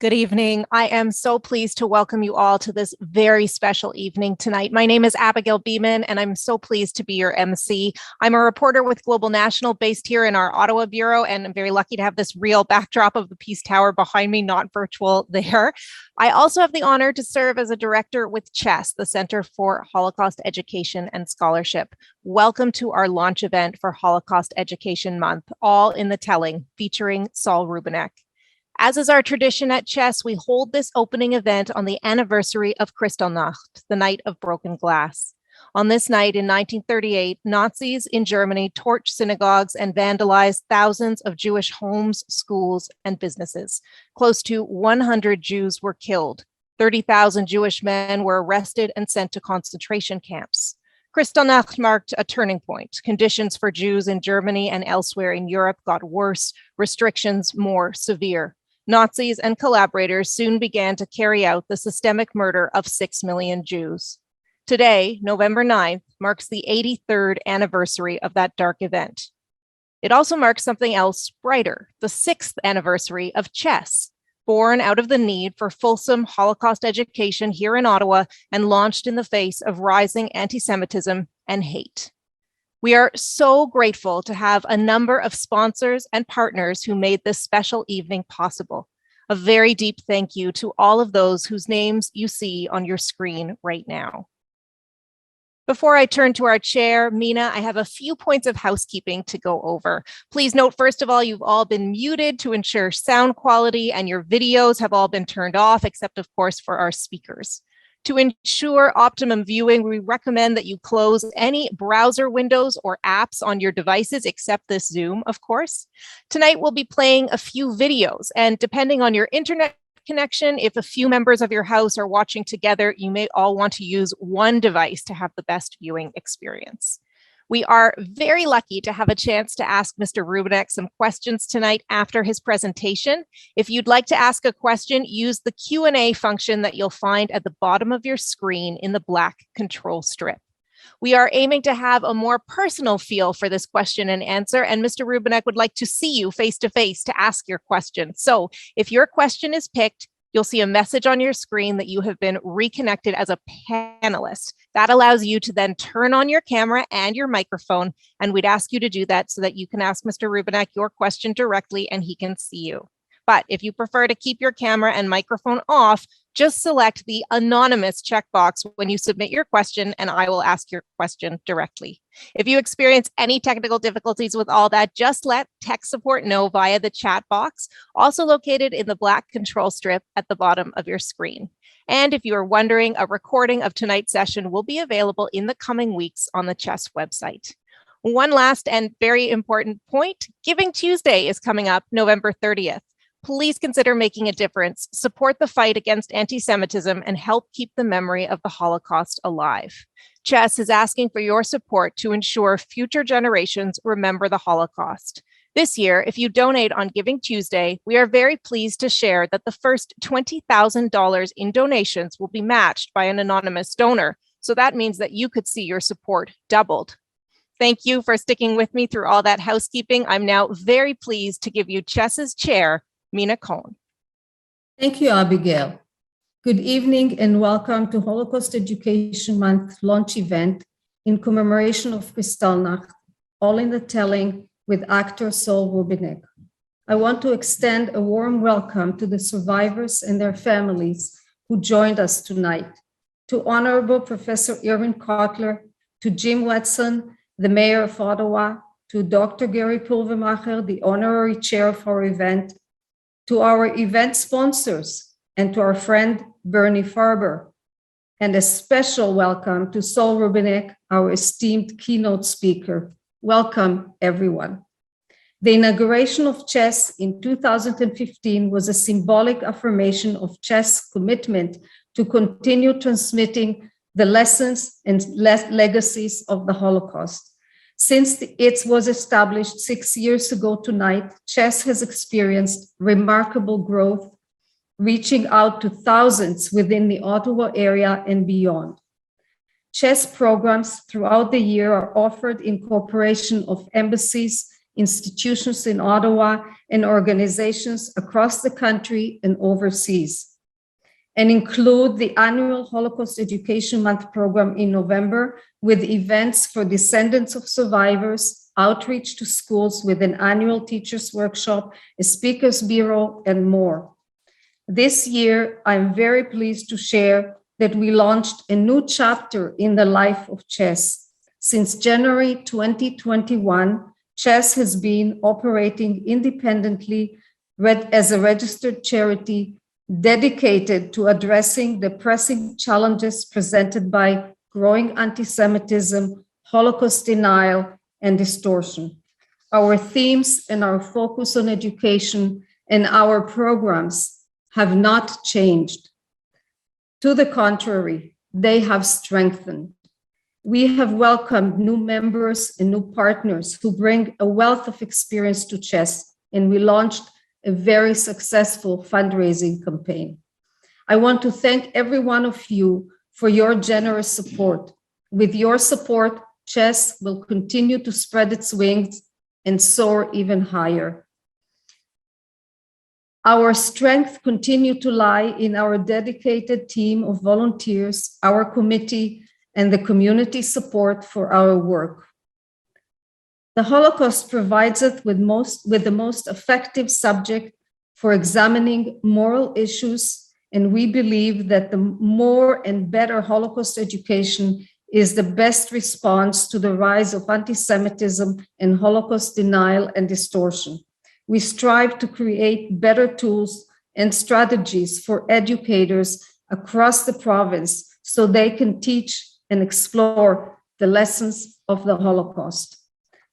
Good evening. I am so pleased to welcome you all to this very special evening tonight. My name is Abigail Beeman, and I'm so pleased to be your MC. I'm a reporter with Global National based here in our Ottawa bureau, and I'm very lucky to have this real backdrop of the Peace Tower behind me, not virtual there. I also have the honor to serve as a director with CHES, the Center for Holocaust Education and Scholarship. Welcome to our launch event for Holocaust Education Month, All in the Telling, featuring Saul Rubinek. As is our tradition at CHES, we hold this opening event on the anniversary of Kristallnacht, the night of broken glass. On this night in 1938, Nazis in Germany torched synagogues and vandalized thousands of Jewish homes, schools, and businesses. Close to 100 Jews were killed. 30,000 Jewish men were arrested and sent to concentration camps. Kristallnacht marked a turning point. Conditions for Jews in Germany and elsewhere in Europe got worse, restrictions more severe. Nazis and collaborators soon began to carry out the systemic murder of 6 million Jews. Today, November 9th, marks the 83rd anniversary of that dark event. It also marks something else brighter, the 6th anniversary of CHES, born out of the need for fulsome Holocaust education here in Ottawa and launched in the face of rising anti-Semitism and hate. We are so grateful to have a number of sponsors and partners who made this special evening possible. A very deep thank you to all of those whose names you see on your screen right now. Before I turn to our chair, Mina, I have a few points of housekeeping to go over. Please note, first of all, you've all been muted to ensure sound quality, and your videos have all been turned off, except of course for our speakers. To ensure optimum viewing, we recommend that you close any browser windows or apps on your devices, except this Zoom, of course. Tonight, we'll be playing a few videos, and depending on your internet connection, if a few members of your house are watching together, you may all want to use one device to have the best viewing experience. We are very lucky to have a chance to ask Mr. Rubinek some questions tonight after his presentation. If you'd like to ask a question, use the Q&A function that you'll find at the bottom of your screen in the black control strip. We are aiming to have a more personal feel for this question and answer, and Mr. Rubinek would like to see you face to face to ask your question. So if your question is picked, you'll see a message on your screen that you have been reconnected as a panelist. That allows you to then turn on your camera and your microphone, and we'd ask you to do that so that you can ask Mr. Rubinek your question directly and he can see you. But if you prefer to keep your camera and microphone off, just select the anonymous checkbox when you submit your question, and I will ask your question directly. If you experience any technical difficulties with all that, just let tech support know via the chat box, also located in the black control strip at the bottom of your screen. And if you are wondering, a recording of tonight's session will be available in the coming weeks on the CHES website. One last and very important point, Giving Tuesday is coming up November 30th. Please consider making a difference, support the fight against anti-Semitism, and help keep the memory of the Holocaust alive. CHES is asking for your support to ensure future generations remember the Holocaust. This year, if you donate on Giving Tuesday, we are very pleased to share that the first $20,000 in donations will be matched by an anonymous donor. So that means that you could see your support doubled. Thank you for sticking with me through all that housekeeping. I'm now very pleased to give you CHES's chair, Mina Cohn. Thank you, Abigail. Good evening and welcome to Holocaust Education Month launch event in commemoration of Kristallnacht, All in the Telling with actor Saul Rubinek. I want to extend a warm welcome to the survivors and their families who joined us tonight, to Honorable Professor Irwin Kotler, to Jim Watson, the Mayor of Ottawa, to Dr. Gary Pulvermacher, the Honorary Chair of our event, to our event sponsors, and to our friend Bernie Farber. And a special welcome to Saul Rubinek, our esteemed keynote speaker. Welcome, everyone. The inauguration of CHES in 2015 was a symbolic affirmation of CHES' commitment to continue transmitting the lessons and legacies of the Holocaust. Since it was established 6 years ago tonight, CHES has experienced remarkable growth, reaching out to thousands within the Ottawa area and beyond. CHES programs throughout the year are offered in cooperation of embassies, institutions in Ottawa, and organizations across the country and overseas, and include the annual Holocaust Education Month program in November with events for descendants of survivors, outreach to schools with an annual teachers workshop, a speakers bureau, and more. This year, I'm very pleased to share that we launched a new chapter in the life of CHES. Since January 2021, CHES has been operating independently as a registered charity dedicated to addressing the pressing challenges presented by growing anti-Semitism, Holocaust denial, and distortion. Our themes and our focus on education and our programs have not changed. To the contrary, they have strengthened. We have welcomed new members and new partners who bring a wealth of experience to CHES, and we launched a very successful fundraising campaign. I want to thank every one of you for your generous support. With your support, CHES will continue to spread its wings and soar even higher. Our strength continues to lie in our dedicated team of volunteers, our committee, and the community support for our work. The Holocaust provides us with the most effective subject for examining moral issues, and we believe that the more and better Holocaust education is the best response to the rise of anti-Semitism and Holocaust denial and distortion. We strive to create better tools and strategies for educators across the province so they can teach and explore the lessons of the Holocaust.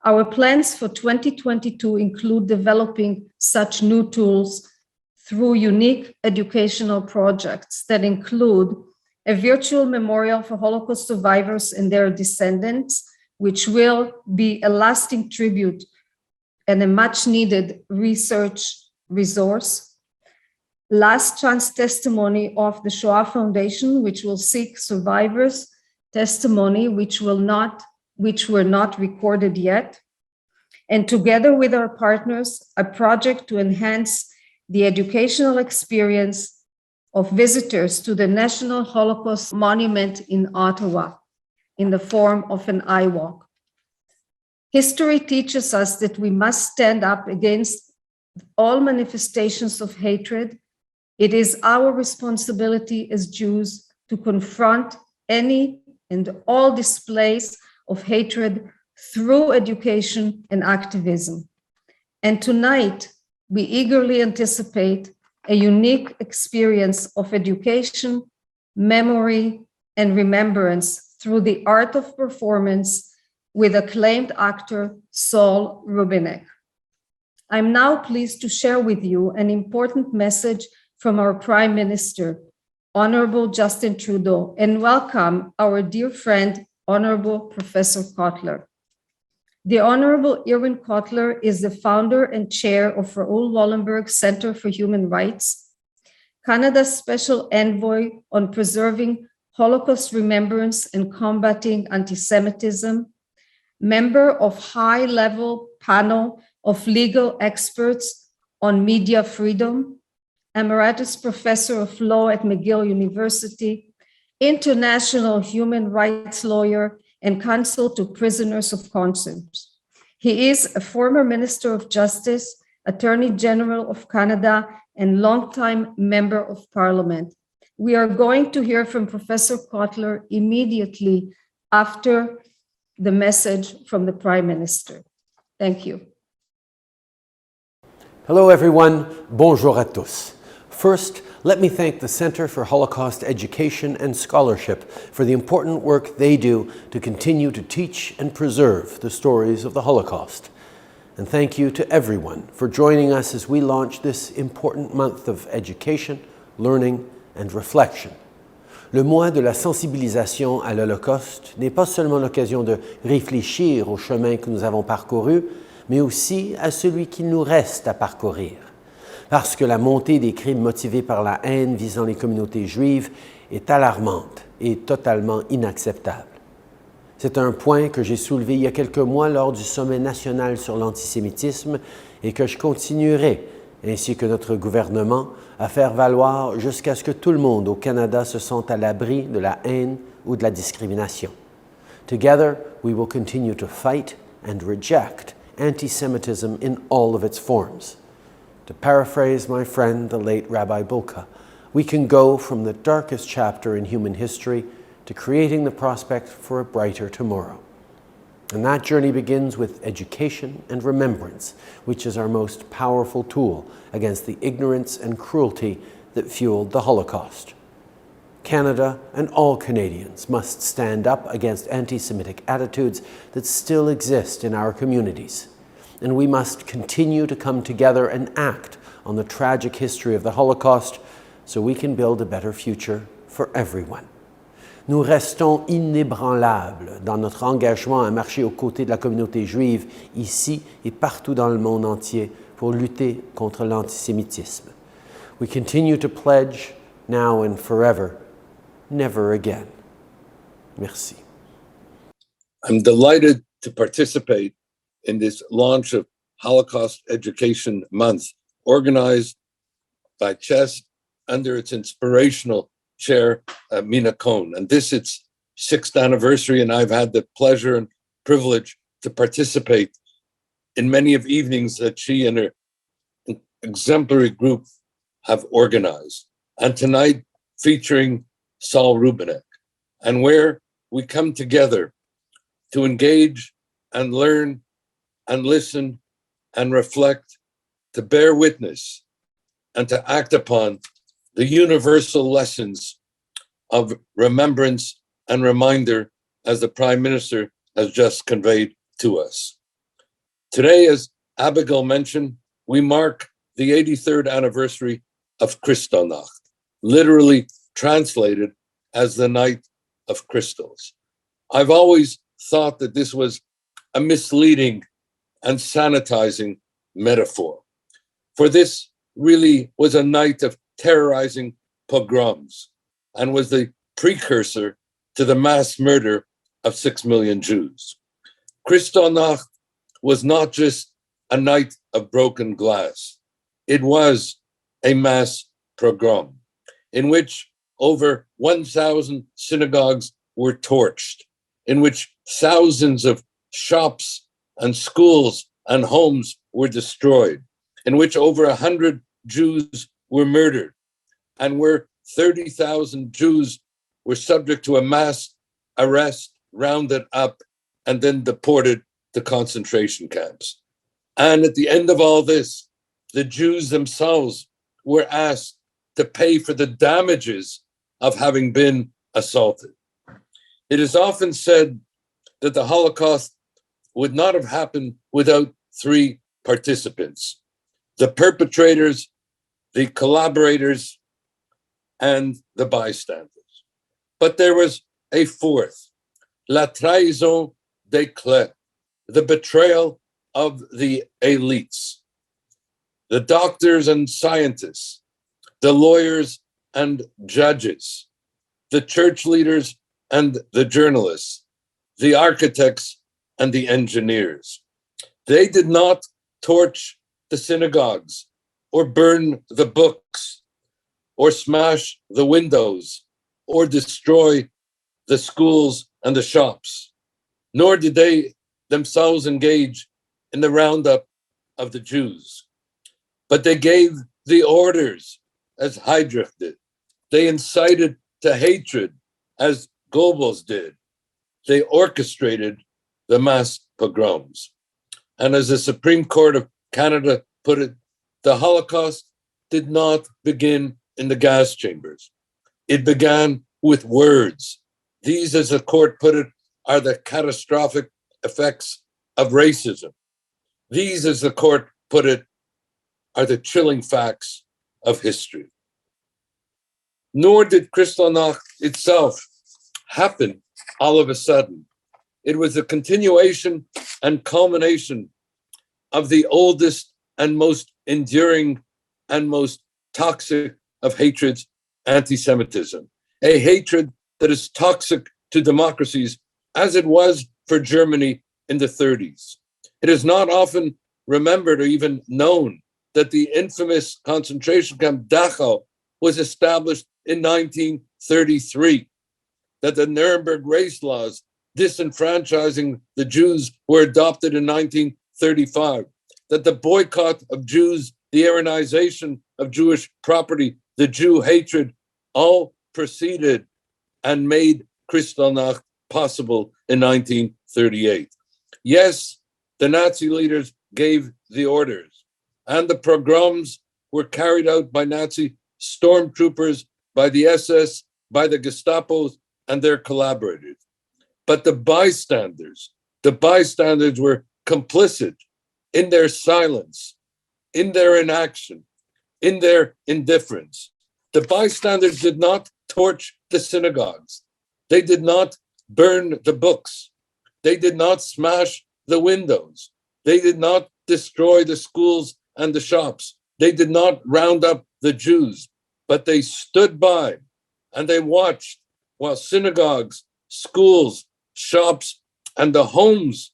Our plans for 2022 include developing such new tools through unique educational projects that include a virtual memorial for Holocaust survivors and their descendants, which will be a lasting tribute and a much needed research resource. Last chance testimony of the Shoah Foundation, which will seek survivors' testimony which were not recorded yet. And together with our partners, a project to enhance the educational experience of visitors to the National Holocaust Monument in Ottawa in the form of an eye walk. History teaches us that we must stand up against all manifestations of hatred. It is our responsibility as Jews to confront any and all displays of hatred through education and activism. And tonight, we eagerly anticipate a unique experience of education, memory, and remembrance through the art of performance with acclaimed actor Saul Rubinek. I'm now pleased to share with you an important message from our Prime Minister, Honorable Justin Trudeau, and welcome our dear friend, Honorable Professor Kotler. The Honorable Irwin Kotler is the founder and chair of Raoul Wallenberg Center for Human Rights, Canada's Special Envoy on Preserving Holocaust Remembrance and Combating Anti-Semitism, member of high-level panel of legal experts on media freedom, emeritus professor of law at McGill University, international human rights lawyer, and counsel to prisoners of conscience. He is a former Minister of Justice, Attorney General of Canada, and longtime Member of Parliament. We are going to hear from Professor Kotler immediately after the message from the Prime Minister. Thank you. Hello everyone, bonjour à tous. First, let me thank the Center for Holocaust Education and Scholarship for the important work they do to continue to teach and preserve the stories of the Holocaust. And thank you to everyone for joining us as we launch this important month of education, learning, and reflection. Le mois de la sensibilisation à l'Holocauste n'est pas seulement l'occasion de réfléchir au chemin que nous avons parcouru, mais aussi à celui qu'il nous reste à parcourir. Parce que la montée des crimes motivés par la haine visant les communautés juives est alarmante et totalement inacceptable. C'est un point que j'ai soulevé il y a quelques mois lors du sommet national sur l'antisémitisme et que je continuerai, ainsi que notre gouvernement, à faire valoir jusqu'à ce que tout le monde au Canada se sente à l'abri de la haine ou de la discrimination. Together, we will continue to fight and reject anti-Semitism in all of its forms. To paraphrase my friend, the late Rabbi Bulka, we can go from the darkest chapter in human history to creating the prospect for a brighter tomorrow. And that journey begins with education and remembrance, which is our most powerful tool against the ignorance and cruelty that fueled the Holocaust. Canada and all Canadians must stand up against anti-Semitic attitudes that still exist in our communities. And we must continue to come together and act on the tragic history of the Holocaust so we can build a better future for everyone. Nous restons inébranlables dans notre engagement à marcher aux côtés de la communauté juive ici et partout dans le monde entier pour lutter contre l'antisémitisme. We continue to pledge, now and forever, never again. Merci. I'm delighted to participate in this launch of Holocaust Education Month, organized by CHES under its inspirational chair, Mina Cohn. And this is its 6th anniversary, and I've had the pleasure and privilege to participate in many of evenings that she and her exemplary group have organized. And tonight, featuring Saul Rubinek, and where we come together to engage and learn and listen and reflect, to bear witness and to act upon the universal lessons of remembrance and reminder, as the Prime Minister has just conveyed to us. Today, as Abigail mentioned, we mark the 83rd anniversary of Kristallnacht, literally translated as the Night of Crystals. I've always thought that this was a misleading and sanitizing metaphor, for this really was a night of terrorizing pogroms and was the precursor to the mass murder of 6 million Jews. Kristallnacht was not just a night of broken glass. It was a mass pogrom in which over 1,000 synagogues were torched, in which thousands of shops and schools and homes were destroyed, in which over 100 Jews were murdered, and where 30,000 Jews were subject to a mass arrest, rounded up, and then deported to concentration camps. And at the end of all this, the Jews themselves were asked to pay for the damages of having been assaulted. It is often said that the Holocaust would not have happened without 3 participants: the perpetrators, the collaborators, and the bystanders. But there was a 4th, la trahison des clercs, the betrayal of the elites, the doctors and scientists, the lawyers and judges, the church leaders and the journalists, the architects and the engineers. They did not torch the synagogues or burn the books or smash the windows or destroy the schools and the shops, nor did they themselves engage in the roundup of the Jews. But they gave the orders, as Heydrich did. They incited to hatred, as Goebbels did. They orchestrated the mass pogroms. And as the Supreme Court of Canada put it, the Holocaust did not begin in the gas chambers. It began with words. These, as the court put it, are the catastrophic effects of racism. These, as the court put it, are the chilling facts of history. Nor did Kristallnacht itself happen all of a sudden. It was a continuation and culmination of the oldest and most enduring and most toxic of hatreds, anti-Semitism, a hatred that is toxic to democracies as it was for Germany in the 30s. It is not often remembered or even known that the infamous concentration camp Dachau was established in 1933, that the Nuremberg race laws disenfranchising the Jews were adopted in 1935, that the boycott of Jews, the Aryanization of Jewish property, the Jew hatred, all proceeded and made Kristallnacht possible in 1938. Yes, the Nazi leaders gave the orders, and the pogroms were carried out by Nazi stormtroopers, by the SS, by the Gestapo, and their collaborators. But the bystanders were complicit in their silence, in their inaction, in their indifference. The bystanders did not torch the synagogues. They did not burn the books. They did not smash the windows. They did not destroy the schools and the shops. They did not round up the Jews, but they stood by and they watched while synagogues, schools, shops, and the homes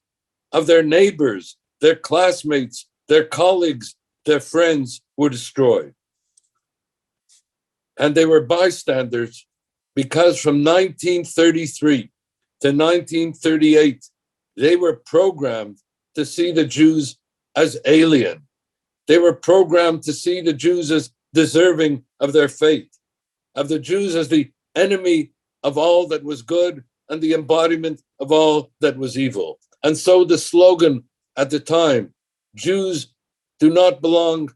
of their neighbors, their classmates, their colleagues, their friends were destroyed. And they were bystanders because from 1933 to 1938, they were programmed to see the Jews as alien. They were programmed to see the Jews as deserving of their fate, of the Jews as the enemy of all that was good and the embodiment of all that was evil. And so the slogan at the time, Jews do not belong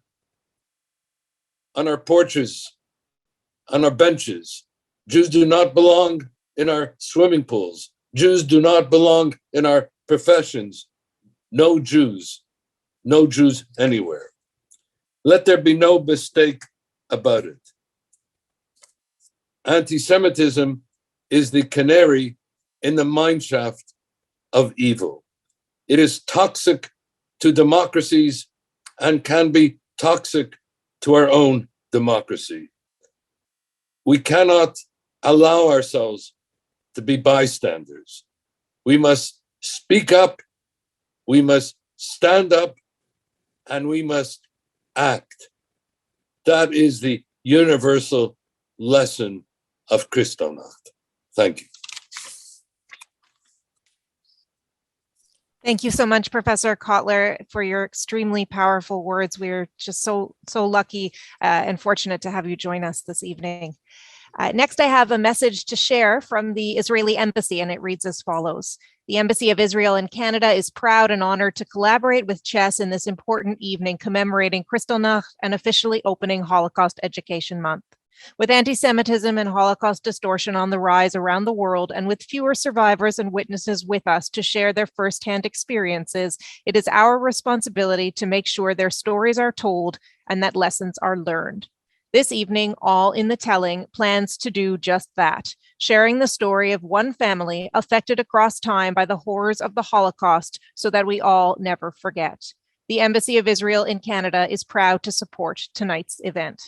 on our porches, on our benches. Jews do not belong in our swimming pools. Jews do not belong in our professions. No Jews anywhere. Let there be no mistake about it. Anti-Semitism is the canary in the mineshaft of evil. It is toxic to democracies and can be toxic to our own democracy. We cannot allow ourselves to be bystanders. We must speak up, we must stand up, and we must act. That is the universal lesson of Kristallnacht. Thank you. Thank you so much, Professor Kotler, for your extremely powerful words. We're just so lucky and fortunate to have you join us this evening. Next, I have a message to share from the Israeli Embassy, and it reads as follows. The Embassy of Israel in Canada is proud and honored to collaborate with CHES in this important evening commemorating Kristallnacht and officially opening Holocaust Education Month. With anti-Semitism and Holocaust distortion on the rise around the world, and with fewer survivors and witnesses with us to share their firsthand experiences, it is our responsibility to make sure their stories are told and that lessons are learned. This evening, All in the Telling plans to do just that, sharing the story of one family affected across time by the horrors of the Holocaust so that we all never forget. The Embassy of Israel in Canada is proud to support tonight's event.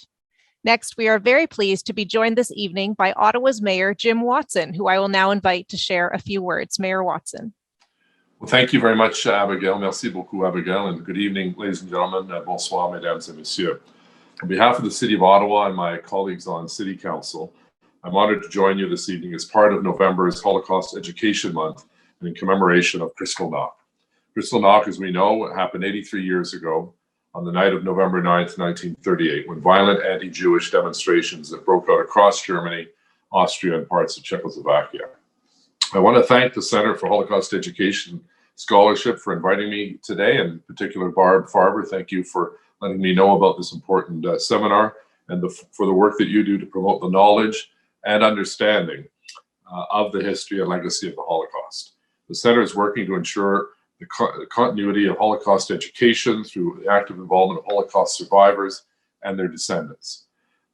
Next, we are very pleased to be joined this evening by Ottawa's Mayor, Jim Watson, who I will now invite to share a few words. Mayor Watson. Well, thank you very much, Abigail. Merci beaucoup, Abigail, and good evening, ladies and gentlemen. Bonsoir, mesdames et messieurs. On behalf of the City of Ottawa and my colleagues on City Council, I'm honored to join you this evening as part of November's Holocaust Education Month and in commemoration of Kristallnacht. Kristallnacht, as we know, happened 83 years ago on the night of November 9th, 1938, when violent anti-Jewish demonstrations that broke out across Germany, Austria, and parts of Czechoslovakia. I want to thank the Center for Holocaust Education Scholarship for inviting me today, and in particular Barb Farber. Thank you for letting me know about this important seminar and for the work that you do to promote the knowledge and understanding of the history and legacy of the Holocaust. The Center is working to ensure the continuity of Holocaust education through the active involvement of Holocaust survivors and their descendants.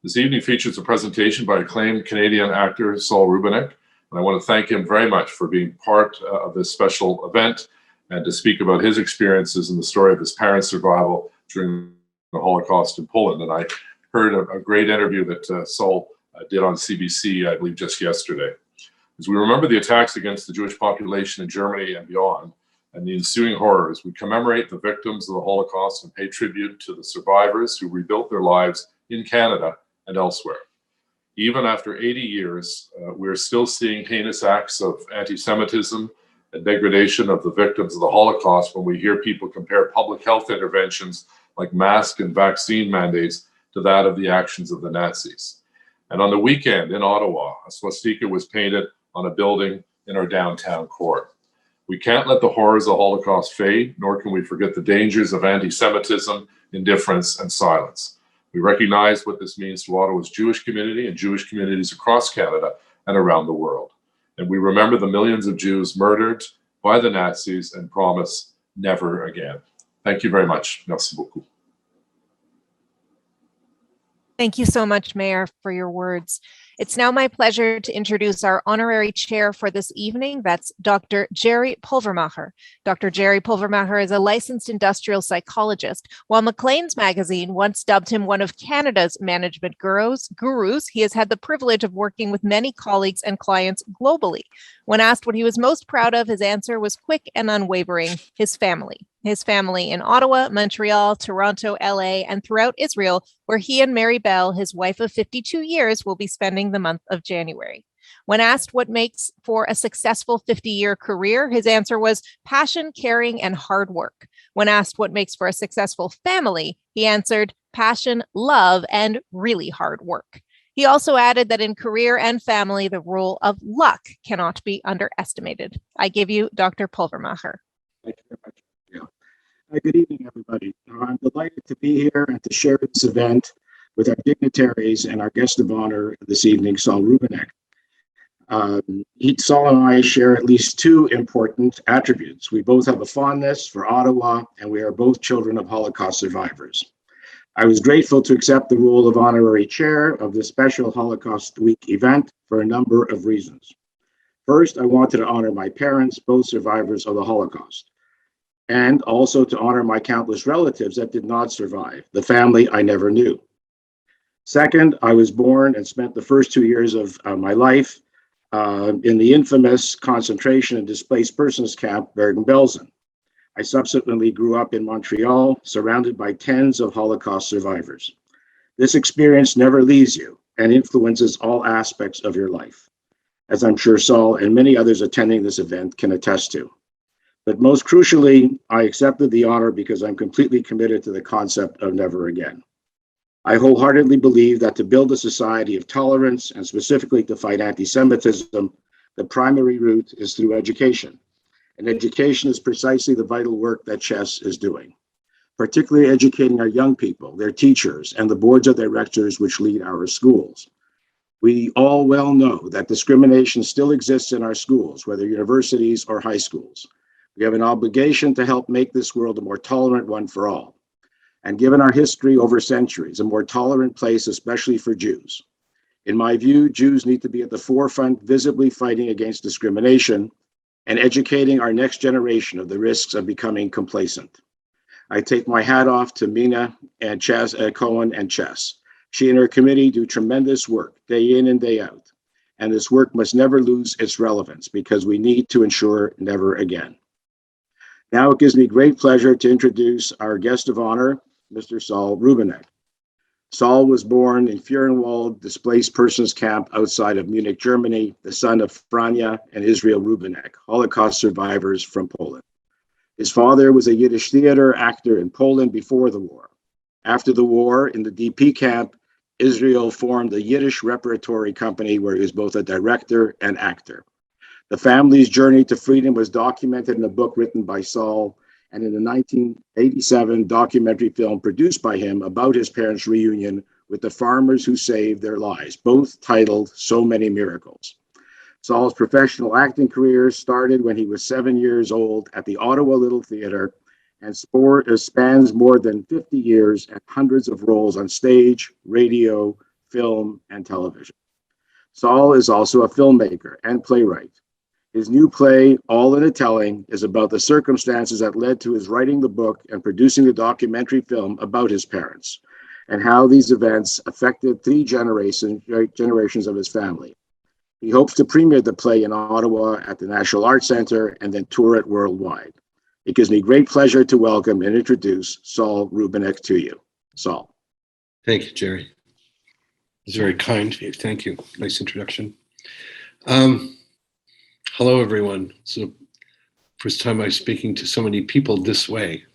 This evening features a presentation by acclaimed Canadian actor Saul Rubinek, and I want to thank him very much for being part of this special event and to speak about his experiences and the story of his parents' survival during the Holocaust in Poland. And I heard a great interview that Saul did on CBC, I believe, just yesterday. As we remember the attacks against the Jewish population in Germany and beyond, and the ensuing horrors, we commemorate the victims of the Holocaust and pay tribute to the survivors who rebuilt their lives in Canada and elsewhere. Even after 80 years, we're still seeing heinous acts of anti-Semitism and degradation of the victims of the Holocaust when we hear people compare public health interventions like mask and vaccine mandates to that of the actions of the Nazis. And on the weekend in Ottawa, a swastika was painted on a building in our downtown core. We can't let the horrors of the Holocaust fade, nor can we forget the dangers of anti-Semitism, indifference, and silence. We recognize what this means to Ottawa's Jewish community and Jewish communities across Canada and around the world. And we remember the millions of Jews murdered by the Nazis and promise never again. Thank you very much. Merci beaucoup. Thank you so much, Mayor, for your words. It's now my pleasure to introduce our honorary chair for this evening. That's Dr. Jerry Pulvermacher. Dr. Jerry Pulvermacher is a licensed industrial psychologist. While Maclean's magazine once dubbed him one of Canada's management gurus, he has had the privilege of working with many colleagues and clients globally. When asked what he was most proud of, his answer was quick and unwavering: his family. His family in Ottawa, Montreal, Toronto, LA, and throughout Israel, where he and Mary Bell, his wife of 52 years, will be spending the month of January. When asked what makes for a successful 50-year career, his answer was passion, caring, and hard work. When asked what makes for a successful family, he answered passion, love, and really hard work. He also added that in career and family, the role of luck cannot be underestimated. I give you Dr. Pulvermacher. Thank you very much. Good evening, everybody. I'm delighted to be here and to share this event with our dignitaries and our guest of honor this evening, Saul Rubinek. Saul and I share at least two important attributes. We both have a fondness for Ottawa, and we are both children of Holocaust survivors. I was grateful to accept the role of honorary chair of this special Holocaust Week event for a number of reasons. First, I wanted to honor my parents, both survivors of the Holocaust, and also to honor my countless relatives that did not survive, the family I never knew. Second, I was born and spent the first 2 years of my life in the infamous concentration and displaced persons camp, Bergen-Belsen. I subsequently grew up in Montreal, surrounded by tens of Holocaust survivors. This experience never leaves you and influences all aspects of your life, as I'm sure Saul and many others attending this event can attest to. But most crucially, I accepted the honor because I'm completely committed to the concept of never again. I wholeheartedly believe that to build a society of tolerance, and specifically to fight anti-Semitism, the primary route is through education. And education is precisely the vital work that CHES is doing, particularly educating our young people, their teachers, and the boards of directors which lead our schools. We all well know that discrimination still exists in our schools, whether universities or high schools. We have an obligation to help make this world a more tolerant one for all. And given our history over centuries, a more tolerant place, especially for Jews. In my view, Jews need to be at the forefront, visibly fighting against discrimination and educating our next generation of the risks of becoming complacent. I take my hat off to Mina and Cohen and CHES. She and her committee do tremendous work day in and day out. And this work must never lose its relevance because we need to ensure never again. Now it gives me great pleasure to introduce our guest of honor, Mr. Saul Rubinek. Saul was born in Fürstenwald displaced persons camp outside of Munich, Germany, the son of Frania and Israel Rubinek, Holocaust survivors from Poland. His father was a Yiddish theater actor in Poland before the war. After the war, in the DP camp, Israel formed a Yiddish repertory company where he was both a director and actor. The family's journey to freedom was documented in a book written by Saul and in the 1987 documentary film produced by him about his parents' reunion with the farmers who saved their lives, both titled So Many Miracles. Saul's professional acting career started when he was 7 years old at the Ottawa Little Theatre and spans more than 50 years and hundreds of roles on stage, radio, film, and television. Saul is also a filmmaker and playwright. His new play, All in a Telling, is about the circumstances that led to his writing the book and producing the documentary film about his parents, and how these events affected three generations of his family. He hopes to premiere the play in Ottawa at the National Arts Centre and then tour it worldwide. It gives me great pleasure to welcome and introduce Saul Rubinek to you. Saul. Thank you, Jerry. It's very kind of you. Thank you. Nice introduction. Hello, everyone. It's the first time I'm speaking to so many people this way.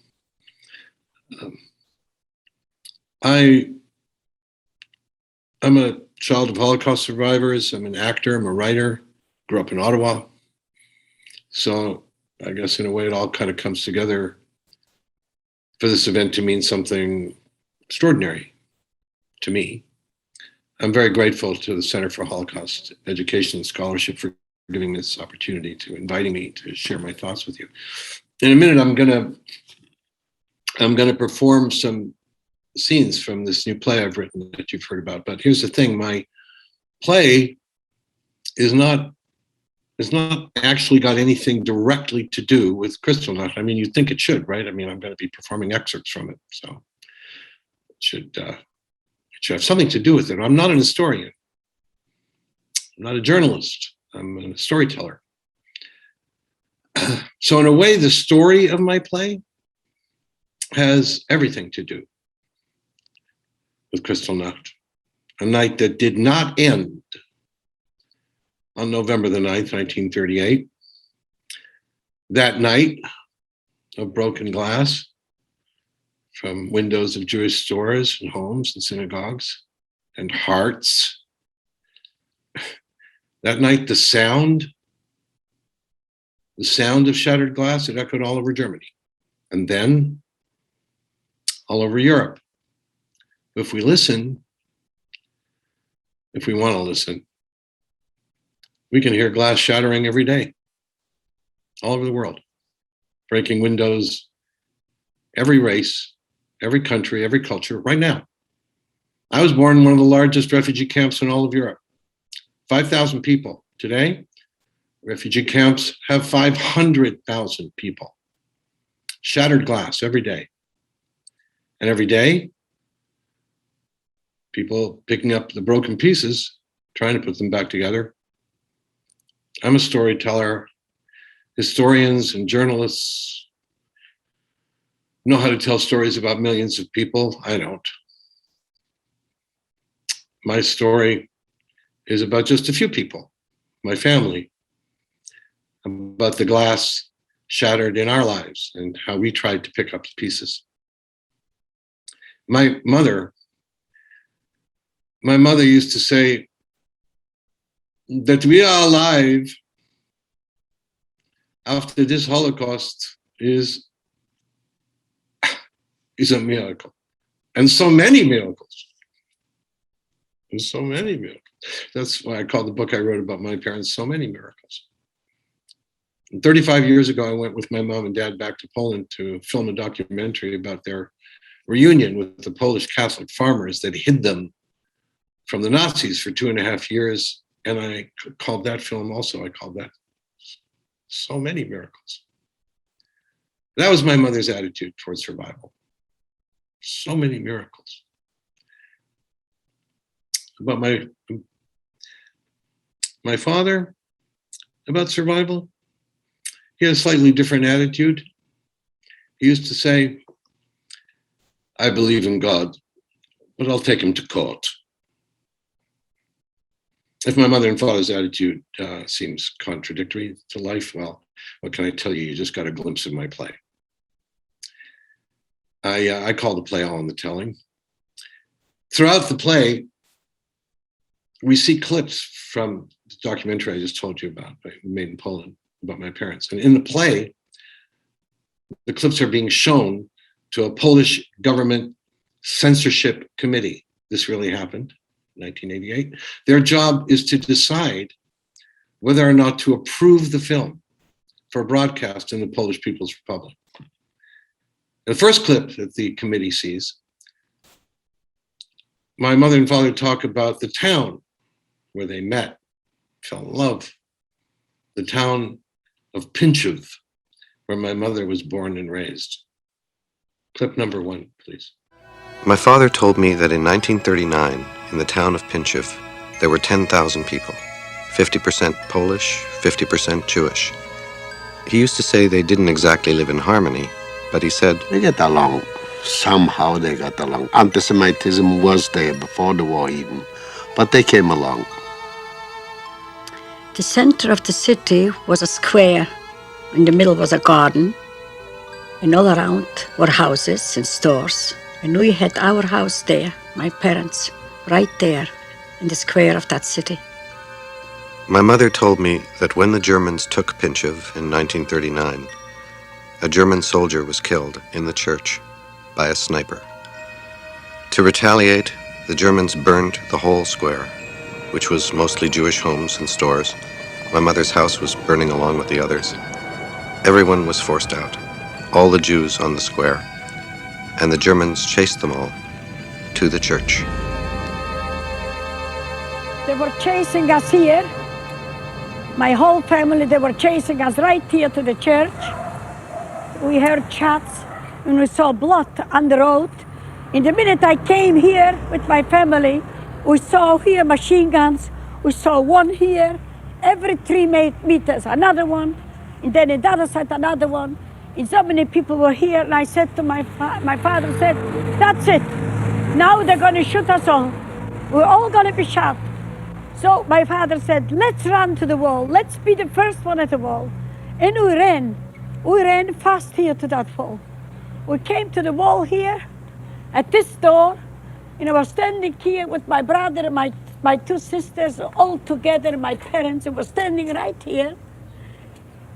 I'm a child of Holocaust survivors. I'm an actor. I'm a writer. Grew up in Ottawa. So I guess in a way it all kind of comes together for this event to mean something extraordinary to me. I'm very grateful to the Center for Holocaust Education and Scholarship for giving me this opportunity, to inviting me to share my thoughts with you. In a minute, I'm gonna perform some scenes from this new play I've written that you've heard about. But here's the thing: my play is not actually got anything directly to do with Kristallnacht. I mean, you'd think it should, right? I mean, I'm going to be performing excerpts from it, so it should have something to do with it. I'm not an historian. I'm not a journalist. I'm a storyteller. So in a way, the story of my play has everything to do with Kristallnacht, a night that did not end on November the 9th, 1938. That night of broken glass from windows of Jewish stores and homes and synagogues and hearts. That night, the sound of shattered glass, it echoed all over Germany, and then all over Europe. If we listen, if we want to listen, we can hear glass shattering every day, all over the world, breaking windows, every race, every country, every culture, right now. I was born in one of the largest refugee camps in all of Europe. 5,000 people. Today, refugee camps have 500,000 people. Shattered glass every day. And every day, people picking up the broken pieces, trying to put them back together. I'm a storyteller. Historians and journalists know how to tell stories about millions of people. I don't. My story is about just a few people, my family, about the glass shattered in our lives and how we tried to pick up the pieces. My mother used to say that we are alive after this Holocaust is a miracle. And so many miracles. And so many miracles. That's why I called the book I wrote about my parents, So Many Miracles. And 35 years ago, I went with my mom and dad back to Poland to film a documentary about their reunion with the Polish Catholic farmers that hid them from the Nazis for 2.5 years. And I called that film also, I called that So Many Miracles. That was my mother's attitude towards survival. So many miracles. About my father, about survival, he had a slightly different attitude. He used to say, I believe in God, but I'll take him to court. If my mother and father's attitude seems contradictory to life, well, what can I tell you? You just got a glimpse of my play. I call the play All in the Telling. Throughout the play, we see clips from the documentary I just told you about, made in Poland, about my parents. And in the play, the clips are being shown to a Polish government censorship committee. This really happened in 1988. Their job is to decide whether or not to approve the film for broadcast in the Polish People's Republic. The first clip that the committee sees, my mother and father talk about the town where they met, fell in love, the town of Pinchev, where my mother was born and raised. Clip number 1, please. My father told me that in 1939, in the town of Pinchev, there were 10,000 people. 50% Polish, 50% Jewish. He used to say they didn't exactly live in harmony, but he said, they get along. Somehow they got along. Anti-Semitism was there before the war even, but they came along. The center of the city was a square. In the middle was a garden, and all around were houses and stores. And we had our house there, my parents, right there in the square of that city. my mother told me that when the Germans took Pinchev in 1939, a German soldier was killed in the church by a sniper. To retaliate, the Germans burned the whole square, which was mostly Jewish homes and stores. My mother's house was burning along with the others. Everyone was forced out, all the Jews on the square, and the Germans chased them all to the church. They were chasing us here. My whole family, they were chasing us right here to the church. We heard shots and we saw blood on the road. In the minute I came here with my family, we saw here machine guns. We saw one here, every 3 meters, another one. And then on the other side, another one. And so many people were here. And I said to my father said, that's it. Now they're going to shoot us all. We're all going to be shot. So my father said, let's run to the wall. Let's be the first one at the wall. And we ran. We ran fast here to that wall. We came to the wall here at this door. And I was standing here with my brother and my 2 sisters all together. My parents were standing right here.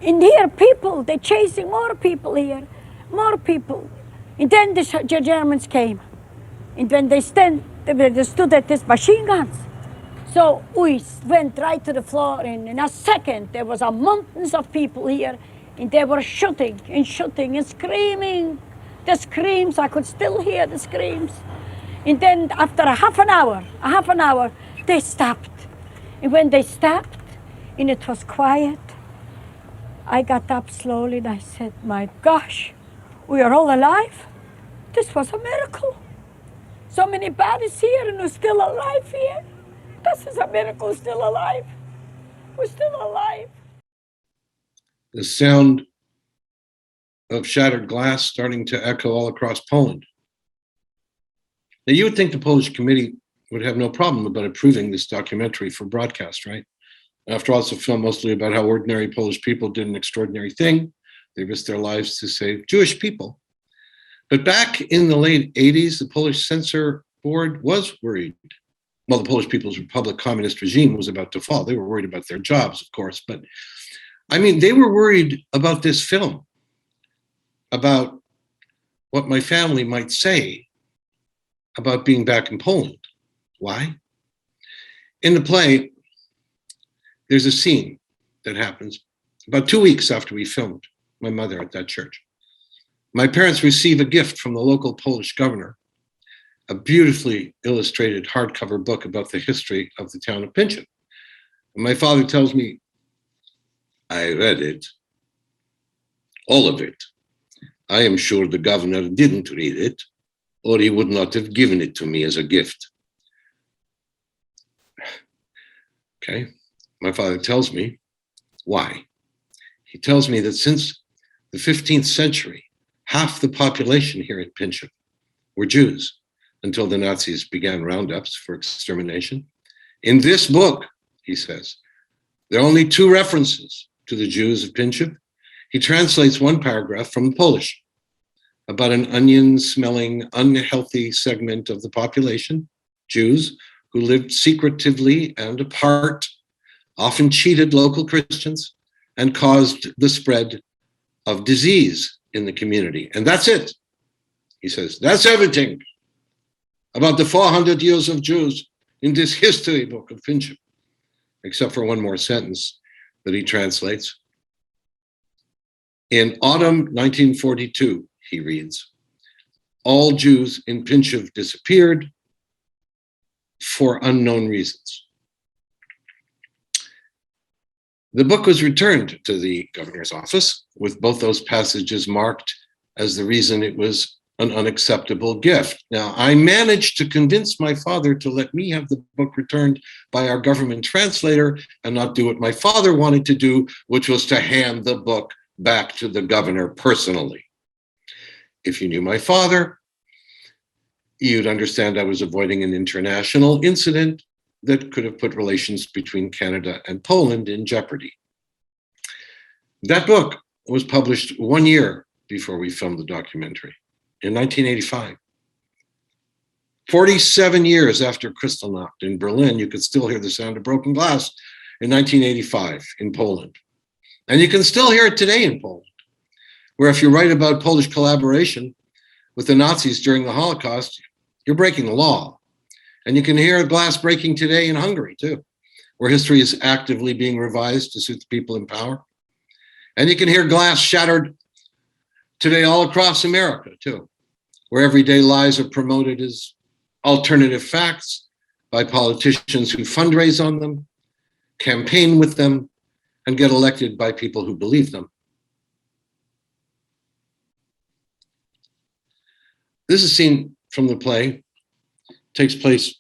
And here people, they're chasing more people here. More people. And then the Germans came. And when they stood at these machine guns. So we went right to the floor, and in a second, there was mountains of people here, and they were shooting and screaming. The screams, I could still hear the screams. And then after a half an hour, they stopped. And when they stopped, and it was quiet, I got up slowly and I said, my gosh, we are all alive? This was a miracle. So many bodies here, and we're still alive here. This is a miracle, we're still alive. We're still alive. The sound of shattered glass starting to echo all across Poland. Now, you would think the Polish committee would have no problem about approving this documentary for broadcast, right? After all, it's a film mostly about how ordinary Polish people did an extraordinary thing. They risked their lives to save Jewish people. But back in the late 80s, the Polish censor board was worried. Well, the Polish People's Republic communist regime was about to fall. They were worried about their jobs, of course. But I mean, they were worried about this film, about what my family might say about being back in Poland. Why? In the play, there's a scene that happens about 2 weeks after we filmed my mother at that church. My parents receive a gift from the local Polish governor, a beautifully illustrated hardcover book about the history of the town of Pinchev. And my father tells me, I read it, all of it. I am sure the governor didn't read it, or he would not have given it to me as a gift. Okay, my father tells me why. He tells me that since the 15th century, half the population here at Pinchev were Jews until the Nazis began roundups for extermination. In this book, he says, there are only 2 references to the Jews of Pinchev. He translates one paragraph from Polish about an onion-smelling, unhealthy segment of the population, Jews, who lived secretively and apart, often cheated local Christians, and caused the spread of disease in the community. And that's it. He says, that's everything about the 400 years of Jews in this history book of Pinchev, except for one more sentence that he translates. In autumn 1942, he reads, all Jews in Pinchev disappeared for unknown reasons. The book was returned to the governor's office with both those passages marked as the reason it was an unacceptable gift. Now, I managed to convince my father to let me have the book returned by our government translator and not do what my father wanted to do, which was to hand the book back to the governor personally. If you knew my father, you'd understand I was avoiding an international incident that could have put relations between Canada and Poland in jeopardy. That book was published 1 year before we filmed the documentary, in 1985. 47 years after Kristallnacht in Berlin, you could still hear the sound of broken glass in 1985 in Poland. And you can still hear it today in Poland, where if you write about Polish collaboration with the Nazis during the Holocaust, you're breaking the law. And you can hear glass breaking today in Hungary too, where history is actively being revised to suit the people in power. And you can hear glass shattered today all across America too, where everyday lies are promoted as alternative facts by politicians who fundraise on them, campaign with them, and get elected by people who believe them. This is a scene from the play. It takes place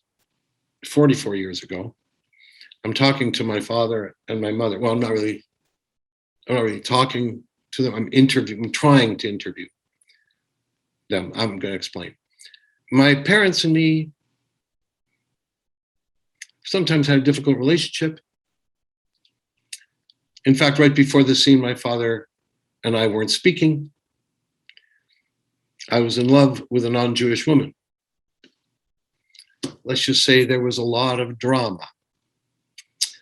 44 years ago. I'm talking to my father and my mother. Well, I'm not really talking to them. I'm trying to interview them. I'm going to explain. My parents and me sometimes had a difficult relationship. In fact, right before the scene, my father and I weren't speaking. I was in love with a non-Jewish woman. Let's just say there was a lot of drama.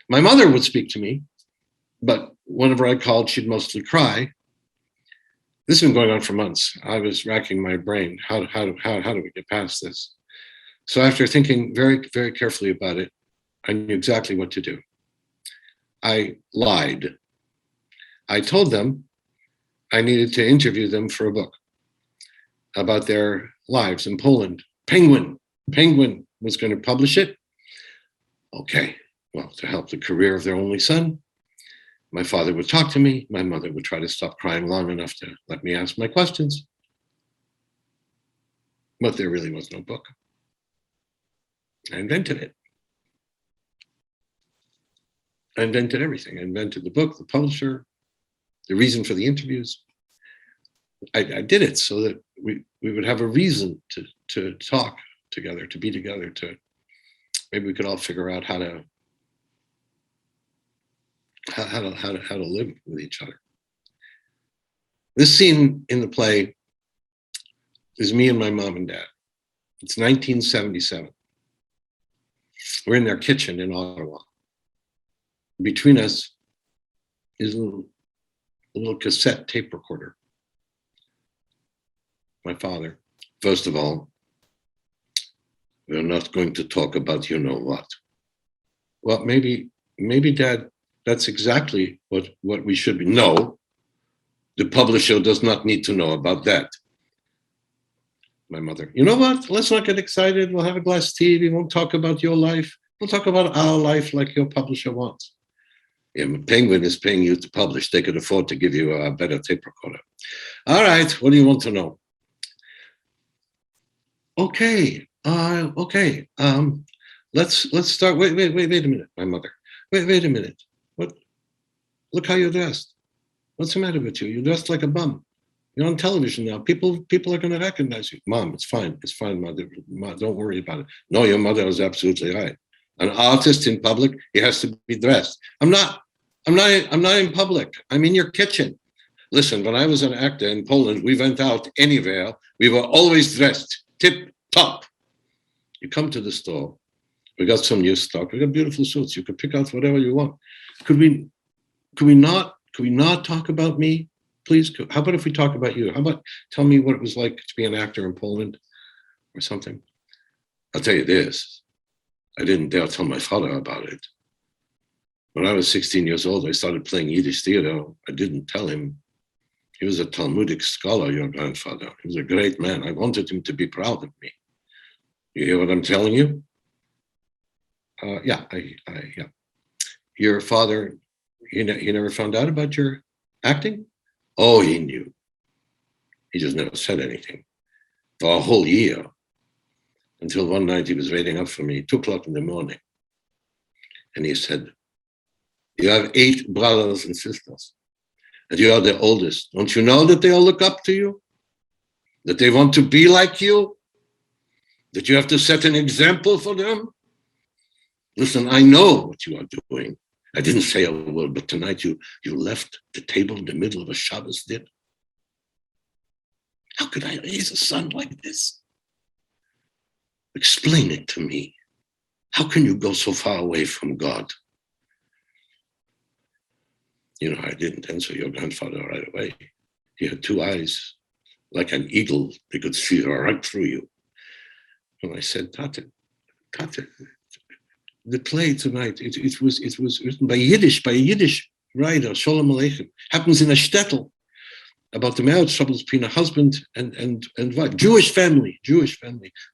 My mother would speak to me, but whenever I called, she'd mostly cry. This has been going on for months. I was racking my brain. How do we get past this? So after thinking very, very carefully about it, I knew exactly what to do. I lied. I told them I needed to interview them for a book about their lives in Poland. Penguin was going to publish it. Okay, well, to help the career of their only son, my father would talk to me. My mother would try to stop crying long enough to let me ask my questions. But there really was no book. I invented it. I invented everything. I invented the book, the publisher, the reason for the interviews. I did it so that we would have a reason to talk together, to be together, to maybe we could all figure out how to live with each other. This scene in the play is me and my mom and dad. It's 1977. We're in their kitchen in Ottawa. Between us is a little cassette tape recorder. My father, first of all, we're not going to talk about you know what. Well, maybe Dad, that's exactly what we should be. No, the publisher does not need to know about that. My mother, you know what? Let's not get excited. We'll have a glass of tea. We won't talk about your life. We'll talk about our life like your publisher wants. Yeah, Penguin is paying you to publish. They could afford to give you a better tape recorder. All right, what do you want to know? Okay. Let's start. Wait a minute, my mother. Wait a minute. What? Look how you're dressed. What's the matter with you? You're dressed like a bum. You're on television now. People are going to recognize you. Mom, it's fine, mother. Don't worry about it. No, your mother is absolutely right. An artist in public, he has to be dressed. I'm not in public. I'm in your kitchen. Listen, when I was an actor in Poland, we went out anywhere. We were always dressed tip top. You come to the store. We got some new stock. We got beautiful suits. You could pick out whatever you want. Could we not talk about me, please? How about if we talk about you? How about tell me what it was like to be an actor in Poland or something? I'll tell you this. I didn't dare tell my father about it. When I was 16 years old, I started playing Yiddish theater. I didn't tell him. He was a Talmudic scholar, your grandfather. He was a great man. I wanted him to be proud of me. You hear what I'm telling you? Yeah. Your father, he never found out about your acting? Oh, he knew. He just never said anything. for a whole year, until one night he was waiting up for me, 2 o'clock in the morning. And he said, "You have 8 brothers and sisters, and you are the oldest. Don't you know that they all look up to you? That they want to be like you? That you have to set an example for them? Listen, I know what you are doing." I didn't say a word, but tonight you left the table in the middle of a Shabbos dinner. How could I raise a son like this? Explain it to me. How can you go so far away from God? You know, I didn't answer your grandfather right away. He had 2 eyes, like an eagle. They could see right through you. And I said, Tate, the play tonight, it was written by a Yiddish writer, Shalom Aleichem. Happens in a shtetl, about the marriage troubles between a husband and wife. Jewish family,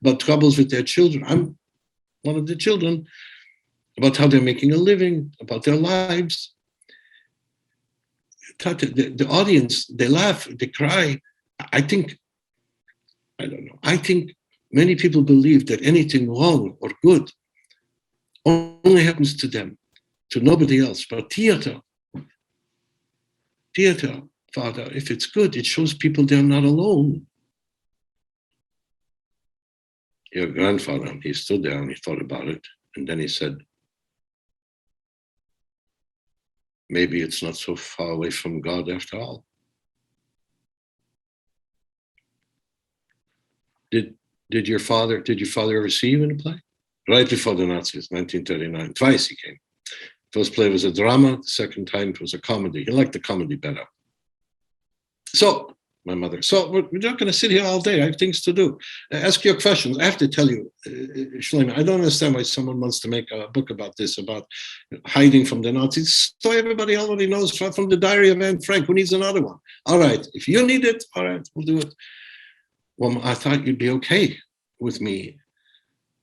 about troubles with their children. I'm one of the children, about how they're making a living, about their lives. The audience, they laugh, they cry. I don't know. I think many people believe that anything wrong or good only happens to them, to nobody else. But theater, Father, if it's good, it shows people they're not alone. Your grandfather, he stood there and he thought about it. And then he said, maybe it's not so far away from God after all. Did your father ever see you in a play? Right before the Nazis, 1939. Twice he came. First play was a drama. The second time it was a comedy. He liked the comedy better. So, my mother, we're not going to sit here all day. I have things to do. Ask your questions. I have to tell you, Shlomo, I don't understand why someone wants to make a book about this, about hiding from the Nazis. So everybody already knows from the Diary of Anne Frank. Who needs another one? All right, if you need it, all right, we'll do it. Well, I thought you'd be okay with me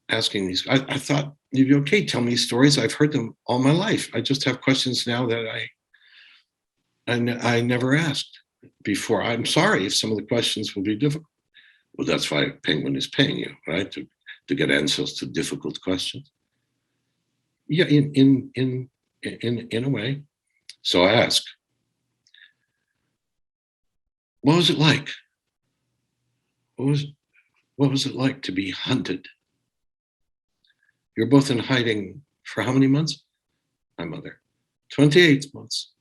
asking these. I thought you'd be okay. Tell me stories. I've heard them all my life. I just have questions now that I never asked before. I'm sorry if some of the questions will be difficult. Well, that's why Penguin is paying you, right? To get answers to difficult questions. Yeah, in a way. So I ask, what was it like? What was it like to be hunted? You're both in hiding for how many months? My mother, 28 months.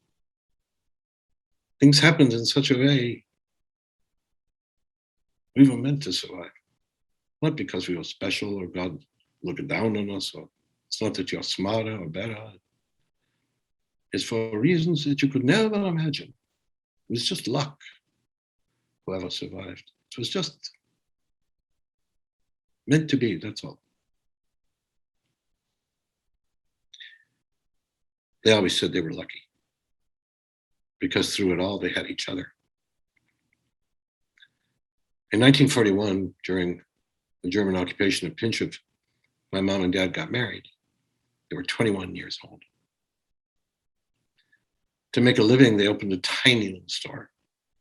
Things happened in such a way we were meant to survive. Not because we were special or God looked down on us, or it's not that you're smarter or better. It's for reasons that you could never imagine. It was just luck, whoever survived. It was just meant to be, that's all. They always said they were lucky, because through it all, they had each other. In 1941, during the German occupation of Pinchev, my mom and dad got married. They were 21 years old. To make a living, they opened a tiny little store.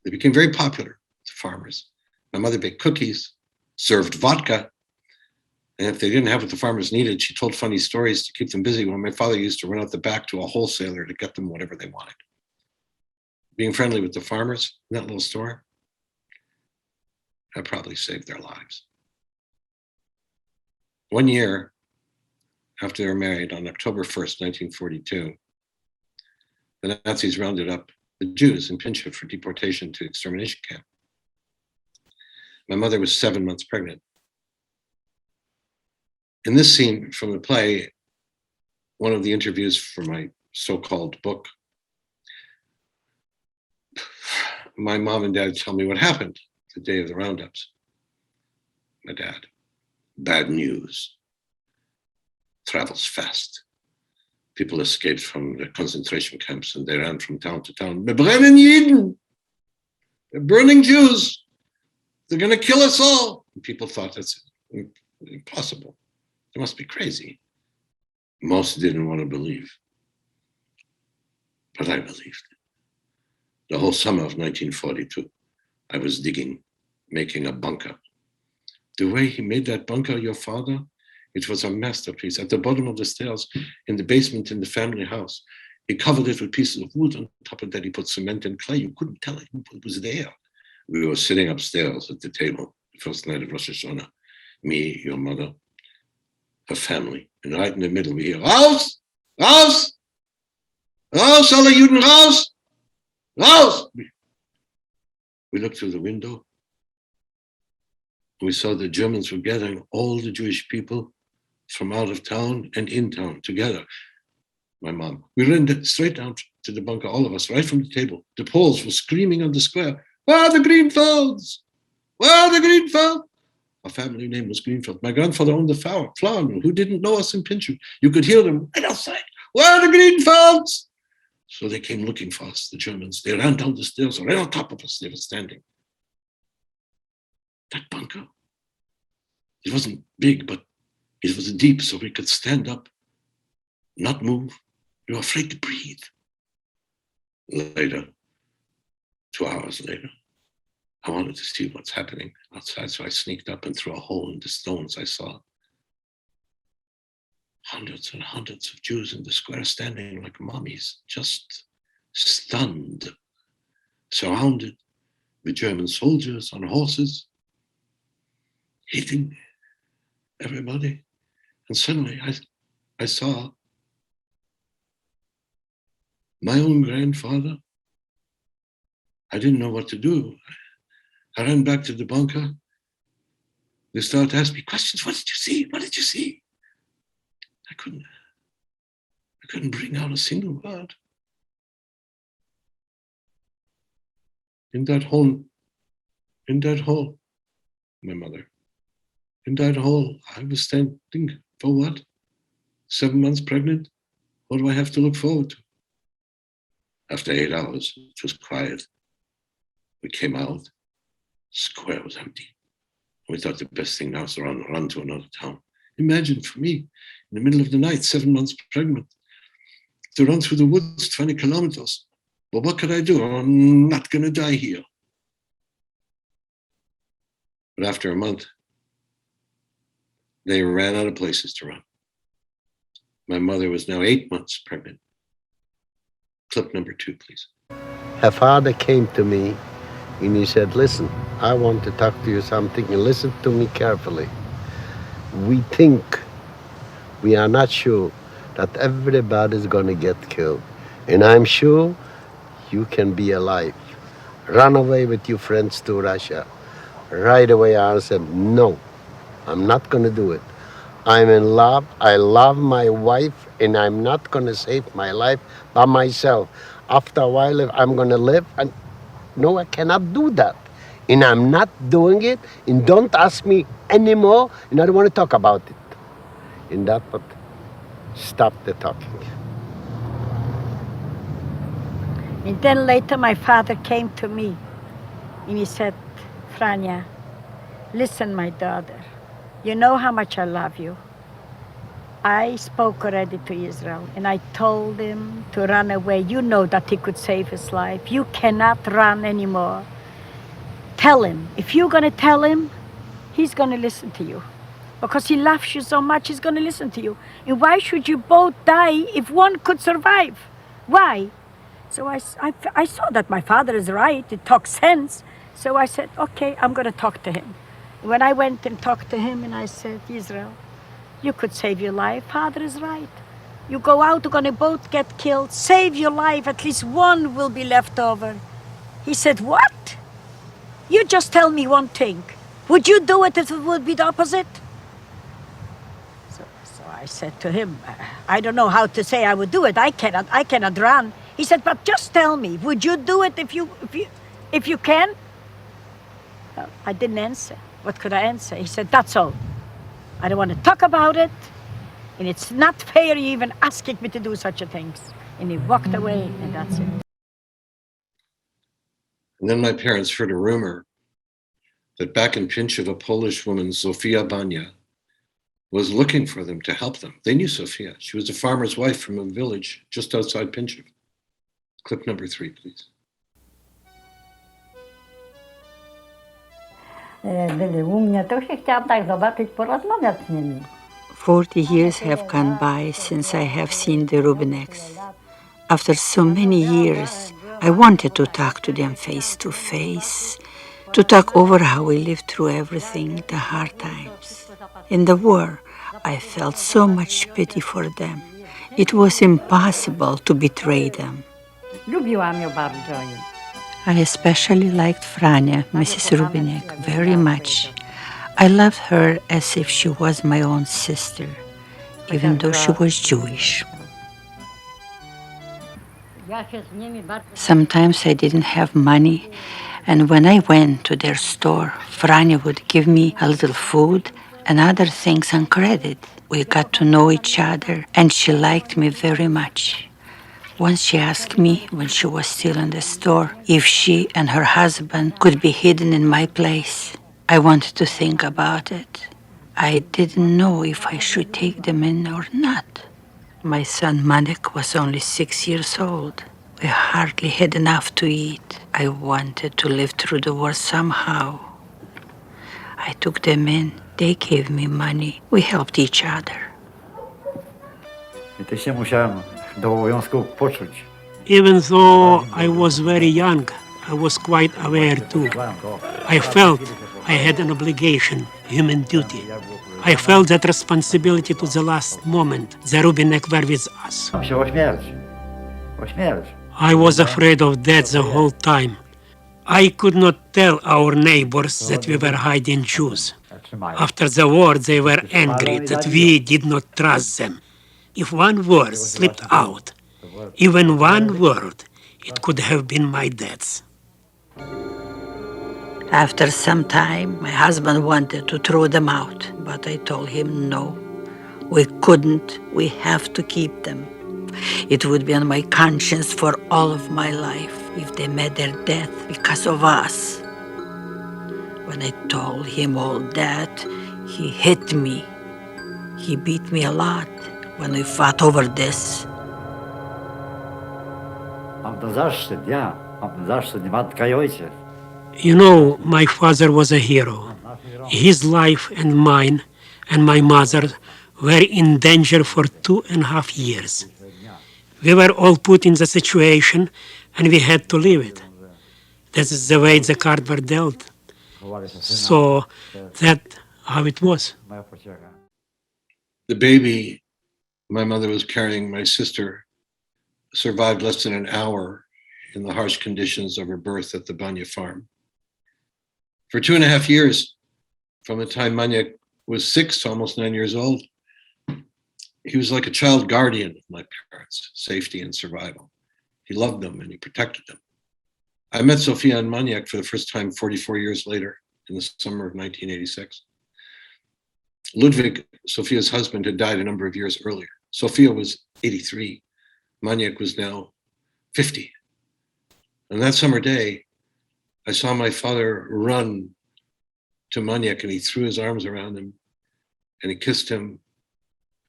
They became very popular to farmers. My mother baked cookies, served vodka, and if they didn't have what the farmers needed, she told funny stories to keep them busy, when my father used to run out the back to a wholesaler to get them whatever they wanted. Being friendly with the farmers in that little store, that probably saved their lives. One year after they were married, on October 1st, 1942, the Nazis rounded up the Jews in Pinchev for deportation to extermination camp. My mother was 7 months pregnant. In this scene from the play, one of the interviews for my so-called book, my mom and dad tell me what happened the day of the roundups. My dad, bad news, travels fast. People escaped from the concentration camps and they ran from town to town. Wir brennen Jeden! They're burning Jews! They're gonna kill us all! And people thought that's impossible. They must be crazy. Most didn't want to believe. But I believed. The whole summer of 1942, I was digging, making a bunker The way he made that bunker, your father, it was a masterpiece. At the bottom of the stairs, in the basement in the family house, he covered it with pieces of wood. On top of that, he put cement and clay. You couldn't tell it was there. We were sitting upstairs at the table, the first night of Rosh Hashanah. Me, your mother, her family. And right in the middle, we hear, Raus! Raus! Raus, alle Juden, raus! Raus! We looked through the window. We saw the Germans were gathering all the Jewish people from out of town and in town together. My mom. We ran straight down to the bunker, all of us, right from the table. The Poles were screaming on the square, where are the Greenfelds? Where are the Greenfelds? Our family name was Greenfeld. My grandfather owned the flour mill. Who didn't know us in Pinchuk? You could hear them right outside. Where are the Greenfelds? So they came looking for us, the Germans. They ran down the stairs, right on top of us. They were standing. That bunker, it wasn't big, but it was deep, so we could stand up, not move. We were afraid to breathe. Later, 2 hours later, I wanted to see what's happening outside, so I sneaked up and through a hole in the stones. I saw hundreds and hundreds of Jews in the square standing like mummies, just stunned, surrounded with German soldiers on horses, hitting everybody. And suddenly I saw my own grandfather. I didn't know what to do. I ran back to the bunker. They started to ask me questions. What did you see? What did you see? I couldn't bring out a single word. In that hole, my mother, in that hole, I was standing for what? 7 months pregnant? What do I have to look forward to? After 8 hours, it was quiet. We came out, square was empty. We thought the best thing now was to run to another town. Imagine for me, in the middle of the night, 7 months pregnant, to run through the woods 20 kilometers. But what could I do? I'm not going to die here. But after a month, they ran out of places to run. My mother was now 8 months pregnant. Clip number 2, please. Her father came to me and he said, listen, I want to talk to you something and listen to me carefully. We think, we are not sure that everybody's going to get killed. And I'm sure you can be alive. Run away with your friends to Russia. Right away I said, no, I'm not going to do it. I'm in love, I love my wife, and I'm not going to save my life by myself. After a while, I'm going to live, and no, I cannot do that. And I'm not doing it, and don't ask me anymore, and I don't want to talk about it. And that would stop the talking. And then later my father came to me and he said, Franja, listen, my daughter, you know how much I love you. I spoke already to Israel and I told him to run away. You know that he could save his life. You cannot run anymore. Tell him. If you're going to tell him, he's going to listen to you. Because he loves you so much, he's going to listen to you. And why should you both die if one could survive? Why? So I saw that my father is right. It talks sense. So I said, okay, I'm going to talk to him. When I went and talked to him and I said, Israel, you could save your life. Father is right. You go out, you're going to both get killed. Save your life. At least one will be left over. He said, what? You just tell me one thing. Would you do it if it would be the opposite? So I said to him, I don't know how to say I would do it. I cannot run. He said, but just tell me, would you do it if you can? Well, I didn't answer. What could I answer? He said, that's all. I don't want to talk about it. And it's not fair you even asking me to do such a thing. And he walked away and that's it. And then my parents heard a rumor that back in Pinchov, a Polish woman, Zofia Bania, was looking for them to help them. They knew Zofia. She was a farmer's wife from a village just outside Pinchov. Clip number 3, please. byli u mnie, to się chciałam tak zobaczyć, porozmawiać z nimi. 40 years have gone by since I have seen the Rubineks. After so many years, I wanted to talk to them face to face, to talk over how we lived through everything, the hard times. In the war, I felt so much pity for them. It was impossible to betray them. Lubiłam ją bardzo. I especially liked Frania, Mrs. Rubinek, very much. I loved her as if she was my own sister, even though she was Jewish. Sometimes I didn't have money, and when I went to their store, Frania would give me a little food and other things on credit. We got to know each other, and she liked me very much. Once she asked me, when she was still in the store, if she and her husband could be hidden in my place. I wanted to think about it. I didn't know if I should take them in or not. My son Manek was only 6 years old. We hardly had enough to eat. I wanted to live through the war somehow. I took them in. They gave me money. We helped each other. Even though I was very young, I was quite aware too. I felt I had an obligation, human duty. I felt that responsibility to the last moment. The Rubinek were with us. I was afraid of death the whole time. I could not tell our neighbors that we were hiding Jews. After the war, they were angry that we did not trust them. If one word slipped out, even one word, it could have been my death. After some time, my husband wanted to throw them out, but I told him no. We couldn't. We have to keep them. It would be on my conscience for all of my life if they met their death because of us. When I told him all that, he hit me. He beat me a lot when we fought over this. You know, my father was a hero. His life and mine and my mother were in danger for 2.5 years. We were all put in the situation and we had to leave it. This is the way the cards were dealt. So that's how it was. The baby my mother was carrying, my sister, survived less than an hour in the harsh conditions of her birth at the Banya farm. For 2.5 years, from the time Maniak was 6 to almost 9 years old, he was like a child guardian of my parents' safety and survival. He loved them and he protected them. I met Sofia and Maniak for the first time 44 years later in the summer of 1986. Ludwig, Sofia's husband, had died a number of years earlier. Sofia was 83. Maniak was now 50. And that summer day, I saw my father run to Maniak and he threw his arms around him and he kissed him.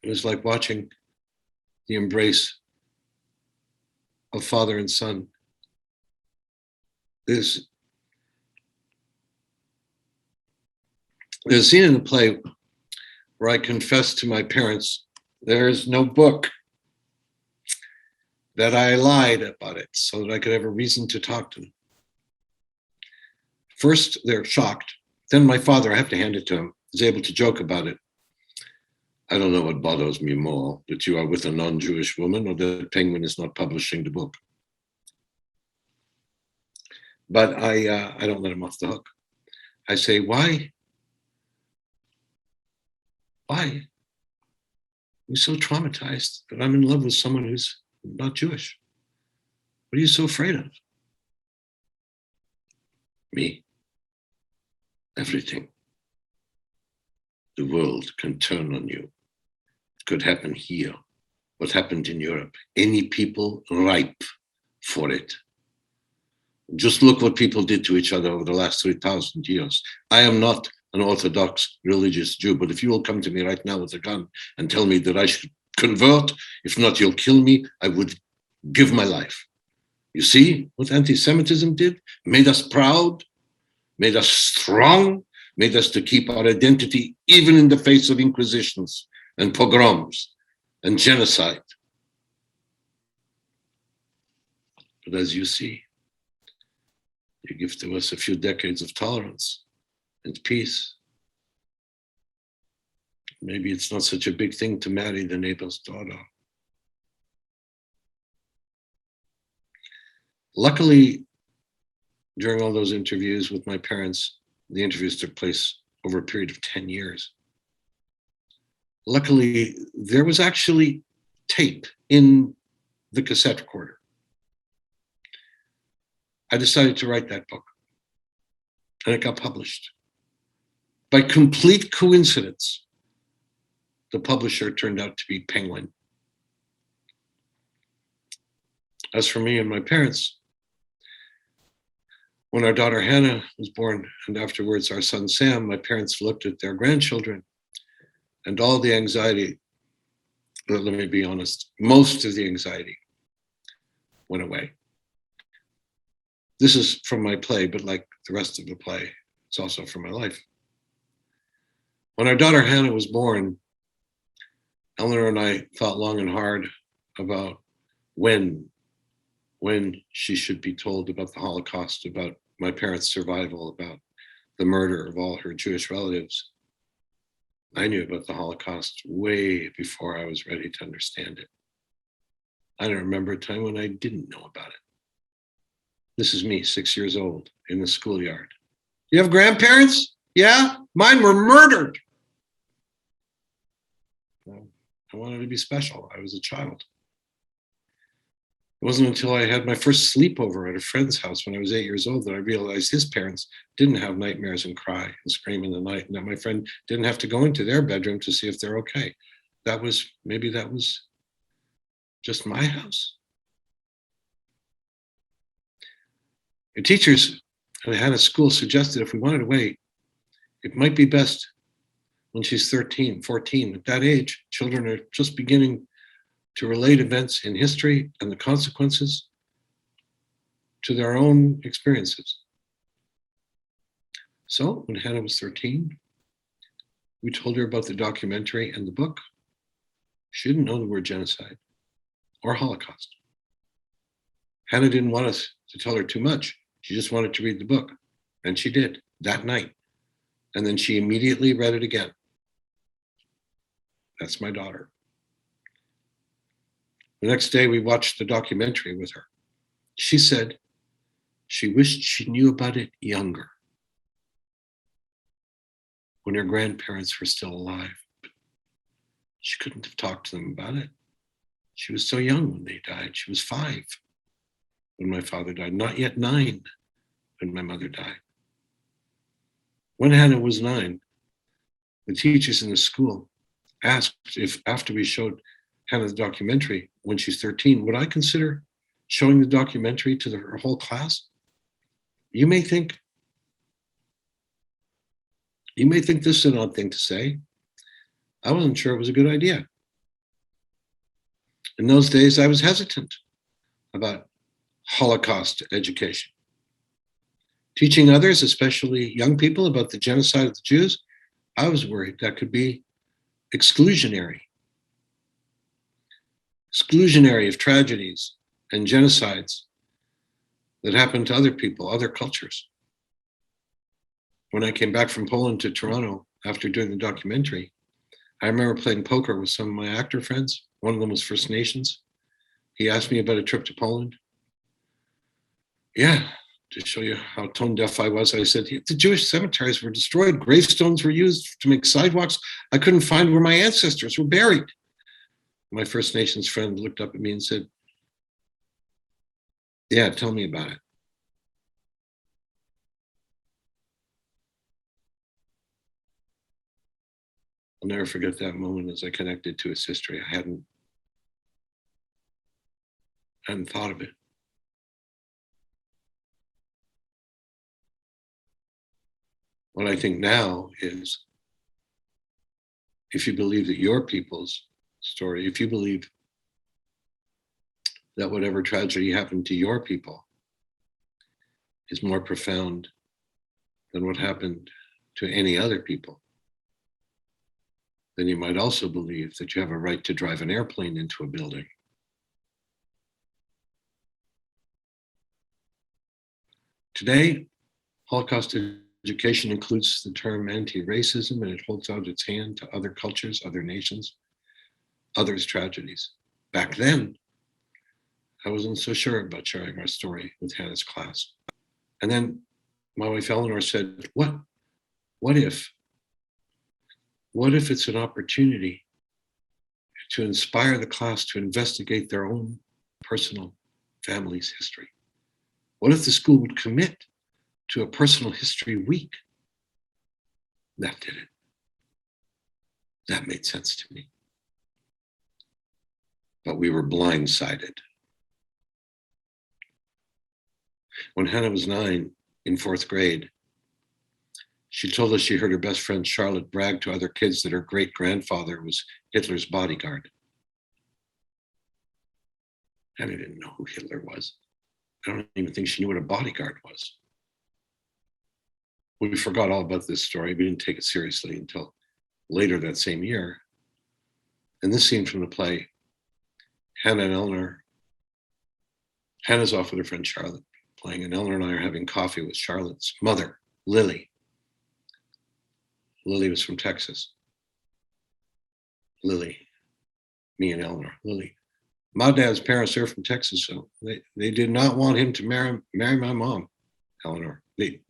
It was like watching the embrace of father and son. There's a scene in the play where I confess to my parents, there is no book, that I lied about it so that I could have a reason to talk to them. First, they're shocked. Then my father, I have to hand it to him, is able to joke about it. I don't know what bothers me more, that you are with a non-Jewish woman or that Penguin is not publishing the book. But I don't let him off the hook. I say, why? Why? I'm so traumatized that I'm in love with someone who's not Jewish. What are you so afraid of? Me. Everything. The world can turn on you. It could happen here. What happened in Europe? Any people ripe for it. Just look what people did to each other over the last 3,000 years. I am not an Orthodox religious Jew, but if you will come to me right now with a gun and tell me that I should convert, if not, you'll kill me, I would give my life. You see what anti-Semitism did? Made us proud, made us strong, made us to keep our identity even in the face of inquisitions and pogroms and genocide. But as you see, you give to us a few decades of tolerance and peace. Maybe it's not such a big thing to marry the neighbor's daughter. Luckily, during all those interviews with my parents, the interviews took place over a period of 10 years. Luckily, there was actually tape in the cassette recorder. I decided to write that book, and it got published. By complete coincidence, the publisher turned out to be Penguin. As for me and my parents, when our daughter Hannah was born, and afterwards our son Sam, my parents looked at their grandchildren, and all the anxiety, let me be honest, most of the anxiety went away. This is from my play, but like the rest of the play, it's also from my life. When our daughter Hannah was born, Eleanor and I thought long and hard about when she should be told about the Holocaust, about my parents' survival, about the murder of all her Jewish relatives. I knew about the Holocaust way before I was ready to understand it. I don't remember a time when I didn't know about it. This is me, 6 years old, in the schoolyard. You have grandparents? Yeah, mine were murdered. Well, I wanted to be special. I was a child. It wasn't until I had my first sleepover at a friend's house when I was 8 years old that I realized his parents didn't have nightmares and cry and scream in the night, and that my friend didn't have to go into their bedroom to see if they're okay. Maybe that was just my house. The teachers at Hannah's school suggested if we wanted to wait, it might be best when she's 13, 14. At that age, children are just beginning to relate events in history and the consequences to their own experiences. So when Hannah was 13, we told her about the documentary and the book. She didn't know the word genocide or Holocaust. Hannah didn't want us to tell her too much. She just wanted to read the book, and she did that night. And then she immediately read it again. That's my daughter. The next day, we watched the documentary with her. She said she wished she knew about it younger, when her grandparents were still alive. She couldn't have talked to them about it. She was so young when they died. She was 5 when my father died, not yet 9 when my mother died. When Hannah was 9, the teachers in the school asked if, after we showed Hannah's documentary when she's 13, would I consider showing the documentary to her whole class? You may think this is an odd thing to say. I wasn't sure it was a good idea. In those days, I was hesitant about Holocaust education. Teaching others, especially young people, about the genocide of the Jews, I was worried that could be exclusionary of tragedies and genocides that happened to other people, other cultures. When I came back from Poland to Toronto after doing the documentary, I remember playing poker with some of my actor friends. One of them was First Nations. He asked me about a trip to Poland. Yeah, to show you how tone deaf I was, I said, the Jewish cemeteries were destroyed. Gravestones were used to make sidewalks. I couldn't find where my ancestors were buried. My First Nations friend looked up at me and said, yeah, tell me about it. I'll never forget that moment as I connected to its history. I hadn't thought of it. What I think now is, if you believe that your people's story, if you believe that whatever tragedy happened to your people is more profound than what happened to any other people, then you might also believe that you have a right to drive an airplane into a building. Today, Holocaust education includes the term anti-racism, and it holds out its hand to other cultures, other nations, others' tragedies. Back then, I wasn't so sure about sharing our story with Hannah's class. And then my wife Eleanor said, what if it's an opportunity to inspire the class to investigate their own personal family's history? What if the school would commit to a personal history week? That did it. That made sense to me. But we were blindsided. When Hannah was 9 in 4th grade, she told us she heard her best friend Charlotte brag to other kids that her great-grandfather was Hitler's bodyguard. Hannah didn't know who Hitler was. I don't even think she knew what a bodyguard was. We forgot all about this story. We didn't take it seriously until later that same year. And this scene from the play, Hannah and Eleanor, Hannah's off with her friend Charlotte playing, and Eleanor and I are having coffee with Charlotte's mother, Lily. Lily was from Texas. Lily, me and Eleanor, Lily. My dad's parents are from Texas, so they did not want him to marry my mom, Eleanor. They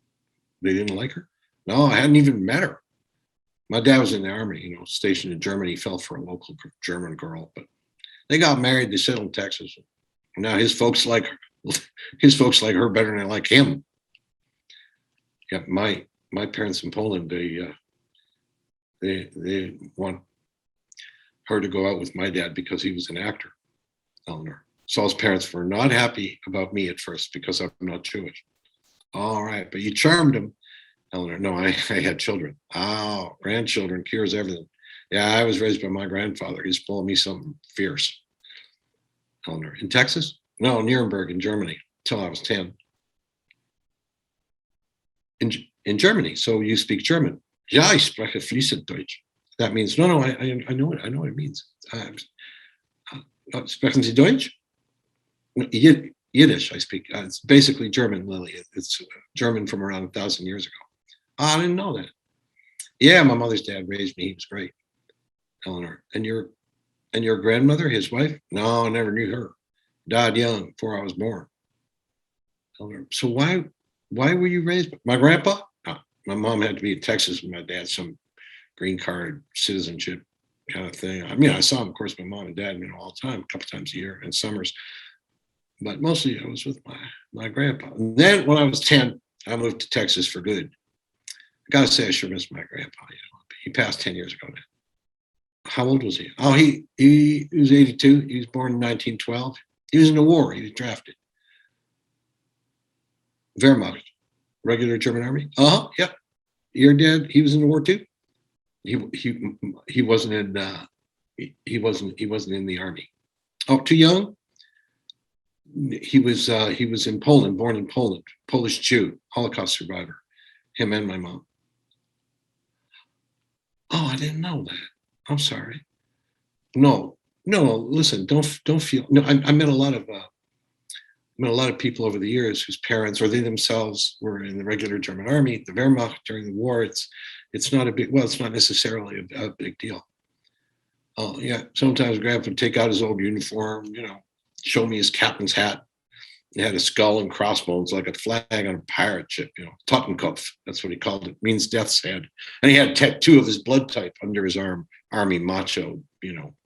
didn't like her? No, I hadn't even met her. My dad was in the army, stationed in Germany. He fell for a local German girl, but they got married. They settled in Texas. Now his folks like her better than they like him. Yeah, my parents in Poland, they want her to go out with my dad because he was an actor, Eleanor. Saul's parents were not happy about me at first because I'm not Jewish. All right, but you charmed him, Eleanor. No, I had children. Oh, grandchildren cures everything. Yeah, I was raised by my grandfather. He's pulling me something fierce. Eleanor, in Texas? No, Nuremberg in Germany, till I was 10. In Germany, so you speak German. Ja, ich spreche fließend Deutsch. That means, no, I know what it means. Sprechen Sie Deutsch? Yiddish, I speak. It's basically German, Lily. It's German from around 1,000 years ago. Oh, I didn't know that. Yeah, my mother's dad raised me. He was great. Eleanor, and your grandmother, his wife? No, I never knew her. Died young before I was born. Eleanor, so why were you raised? My grandpa? No, my mom had to be in Texas with my dad, some green card citizenship kind of thing. I mean, I saw him, of course, my mom and dad, all the time, a couple times a year in summers. But mostly I was with my grandpa. And then when I was 10, I moved to Texas for good. I gotta say, I sure miss my grandpa. He passed 10 years ago now. How old was he? Oh, he was 82. He was born in 1912. He was in the war. He was drafted. Wehrmacht, regular German army. Yep. Your dad, he was in the war too. He wasn't in in the army. Oh, too young. He was in Poland, born in Poland, Polish Jew, Holocaust survivor, him and my mom. Oh, I didn't know that. I'm sorry. No, listen, don't feel, no, I met a lot of people over the years whose parents or they themselves were in the regular German army, the Wehrmacht during the war. It's not it's not necessarily a big deal. Oh yeah, sometimes Grandpa would take out his old uniform, show me his captain's hat. He had a skull and crossbones like a flag on a pirate ship, Totenkopf, that's what he called it, means death's head. And he had a tattoo of his blood type under his arm, army macho,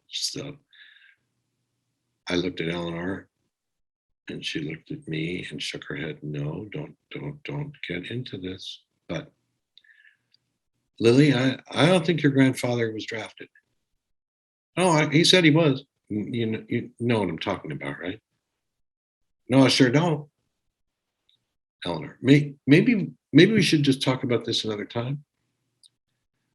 stuff. I looked at Eleanor and she looked at me and shook her head. No, don't get into this. But Lily, I don't think your grandfather was drafted. Oh, he said he was. You know what I'm talking about, right? No, I sure don't. Eleanor, maybe we should just talk about this another time.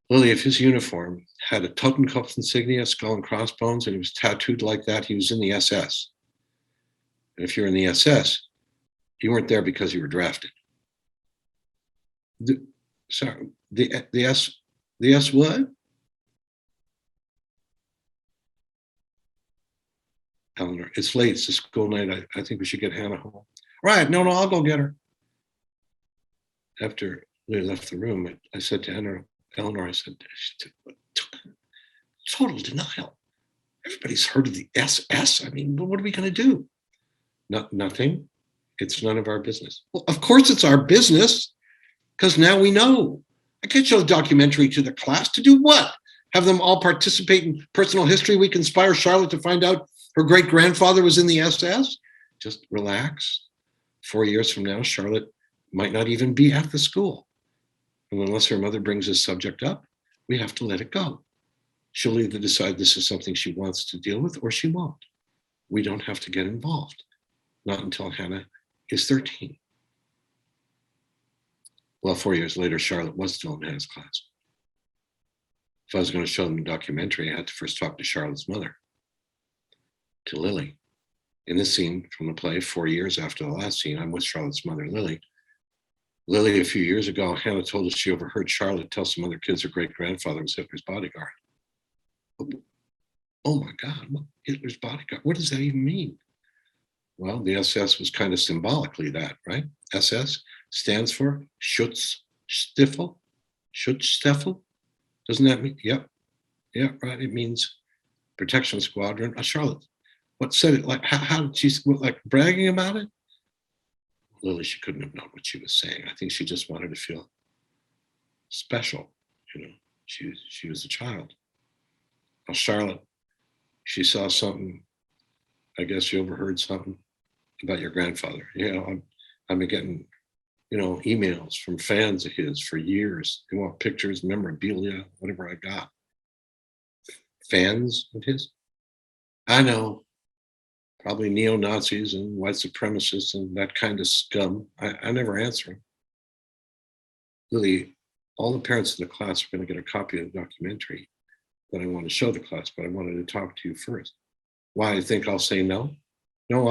Lily, if his uniform had a Totenkopf insignia, skull and crossbones, and he was tattooed like that, he was in the SS. And if you're in the SS, you weren't there because you were drafted. Sorry, the S what? Eleanor, it's late. It's a school night. I think we should get Hannah home. Right. No, I'll go get her. After Lily left the room, I said to Eleanor, I said, total denial. Everybody's heard of the SS. I mean, what are we going to do? Nothing. It's none of our business. Well, of course it's our business, because now we know. I can't show the documentary to the class. To do what? Have them all participate in personal history week, inspire Charlotte to find out her great-grandfather was in the SS? Just relax. 4 years from now, Charlotte might not even be at the school. And unless her mother brings this subject up, we have to let it go. She'll either decide this is something she wants to deal with or she won't. We don't have to get involved. Not until Hannah is 13. Well, 4 years later, Charlotte was still in Hannah's class. If I was going to show them the documentary, I had to first talk to Charlotte's mother, to Lily. In this scene from the play, 4 years after the last scene, I'm with Charlotte's mother, Lily. Lily, a few years ago, Hannah told us she overheard Charlotte tell some other kids her great-grandfather was Hitler's bodyguard. Oh my God, Hitler's bodyguard? What does that even mean? Well, the SS was kind of symbolically that, right? SS stands for Schutzstaffel. Schutzstaffel? Doesn't that mean? Yep. Yeah, right. It means protection squadron. Charlotte, what said it? Like, how did she, like, bragging about it? Lily, she couldn't have known what she was saying. I think she just wanted to feel special. You know, she was a child. Well, Charlotte, she saw something. I guess she overheard something about your grandfather. You know, I've been getting, you know, emails from fans of his for years. They want pictures, memorabilia, whatever I got. Fans of his? I know. Probably neo-Nazis and white supremacists and that kind of scum. I never answer them. Lily, all the parents in the class are going to get a copy of the documentary that I want to show the class, but I wanted to talk to you first. Why? I think I'll say no? No,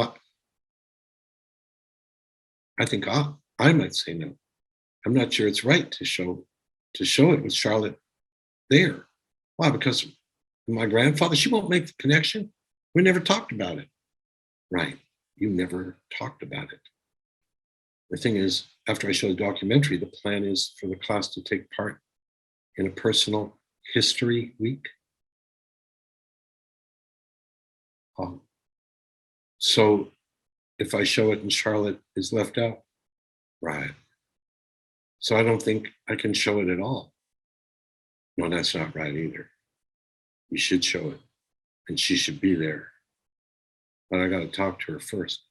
I think I might say no. I'm not sure it's right to show it with Charlotte there. Why? Because my grandfather, she won't make the connection. We never talked about it. Right. You never talked about it. The thing is, after I show the documentary, the plan is for the class to take part in a personal history week. So if I show it and Charlotte is left out, right. So I don't think I can show it at all. No, that's not right either. We should show it and she should be there. But I got to talk to her first.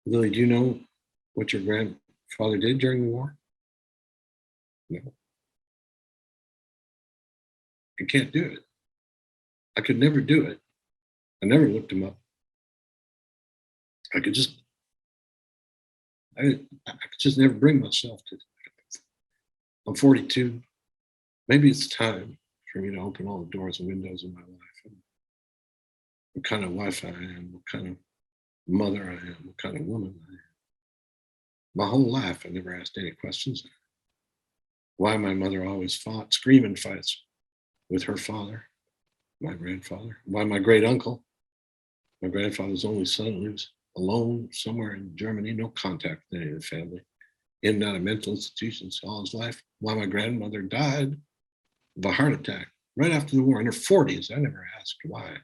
Lily, do you know what your grandfather did during the war? No. I can't do it. I could never do it. I never looked him up. I could just never bring myself to it. I'm 42. Maybe it's time for me to open all the doors and windows in my life. What kind of wife I am, what kind of mother I am, what kind of woman I am. My whole life, I never asked any questions. Why my mother always fought, screaming fights with her father, my grandfather. Why my great uncle, my grandfather's only son, lives alone somewhere in Germany, no contact with any of the family, in and out of mental institutions all his life. Why my grandmother died of a heart attack right after the war in her 40s. I never asked why.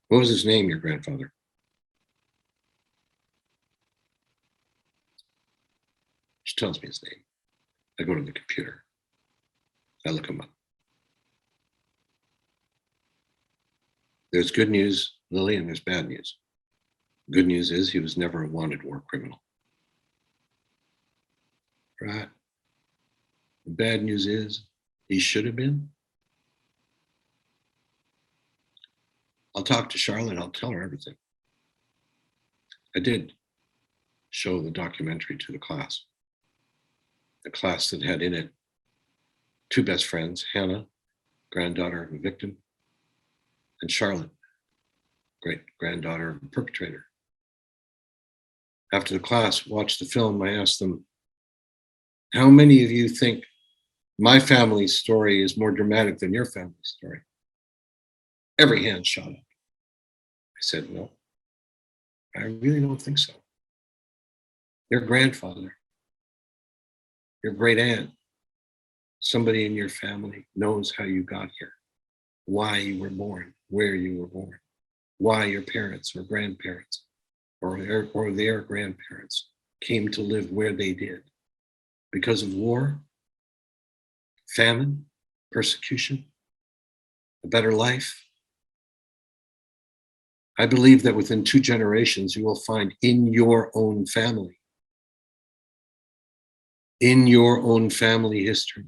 What was his name, your grandfather? She tells me his name. I go to the computer. I look him up. There's good news, Lily, and there's bad news. Good news is he was never a wanted war criminal. Right? The bad news is he should have been. I'll talk to Charlotte. I'll tell her everything. I did show the documentary to the class that had in it two best friends, Hannah, granddaughter of a victim, and Charlotte, great granddaughter of a perpetrator. After the class watched the film, I asked them, how many of you think my family's story is more dramatic than your family's story? Every hand shot up. I said, no, I really don't think so. Your grandfather, your great aunt, somebody in your family knows how you got here, why you were born, where you were born, why your parents or grandparents or their grandparents came to live where they did. Because of war, famine, persecution, a better life. I believe that within 2 generations, you will find in your own family history,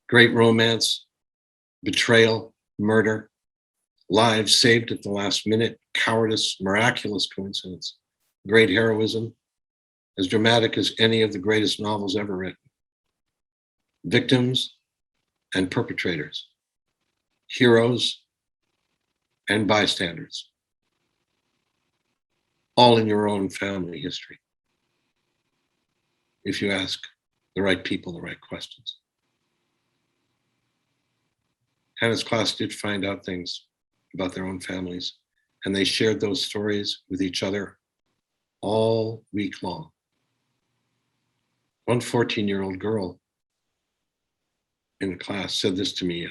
great romance, betrayal, murder, lives saved at the last minute, cowardice, miraculous coincidence, great heroism, as dramatic as any of the greatest novels ever written. Victims and perpetrators, heroes and bystanders, all in your own family history, if you ask the right people the right questions. Hannah's class did find out things about their own families, and they shared those stories with each other all week long. One 14-year-old girl in the class said this to me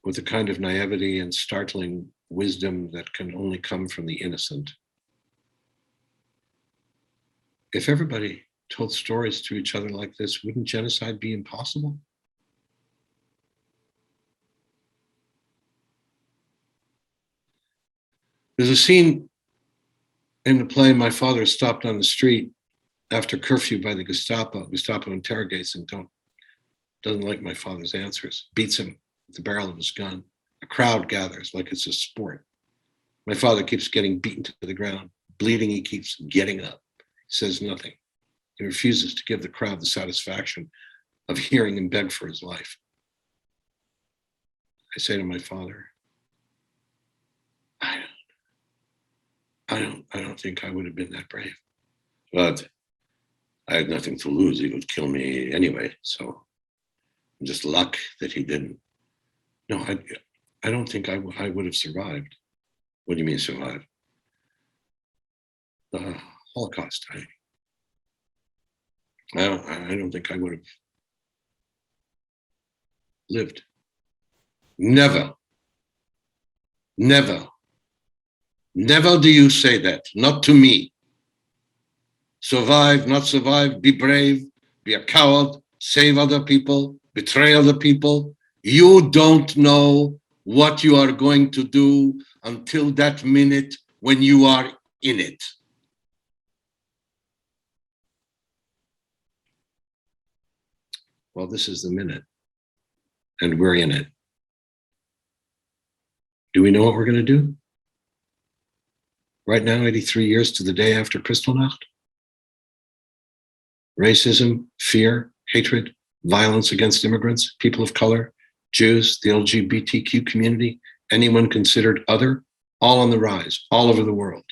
with a kind of naivety and startling wisdom that can only come from the innocent. If everybody told stories to each other like this, wouldn't genocide be impossible? There's a scene in the play, my father is stopped on the street after curfew by the Gestapo. Gestapo interrogates him, doesn't like my father's answers, beats him with the barrel of his gun. A crowd gathers like it's a sport. My father keeps getting beaten to the ground. Bleeding, he keeps getting up. He says nothing. He refuses to give the crowd the satisfaction of hearing him beg for his life. I say to my father, I don't think I would have been that brave. But I had nothing to lose. He would kill me anyway. So just luck that he didn't. No, I don't think I would have survived. What do you mean survive? The Holocaust. I don't think I would have lived. Never do you say that, not to me. Survive, not survive, be brave, be a coward, save other people, betray other people. You don't know what you are going to do until that minute when you are in it. Well, this is the minute, and we're in it. Do we know what we're going to do? Right now, 83 years to the day after Kristallnacht. Racism, fear, hatred, violence against immigrants, people of color, Jews, the LGBTQ community, anyone considered other, all on the rise, all over the world.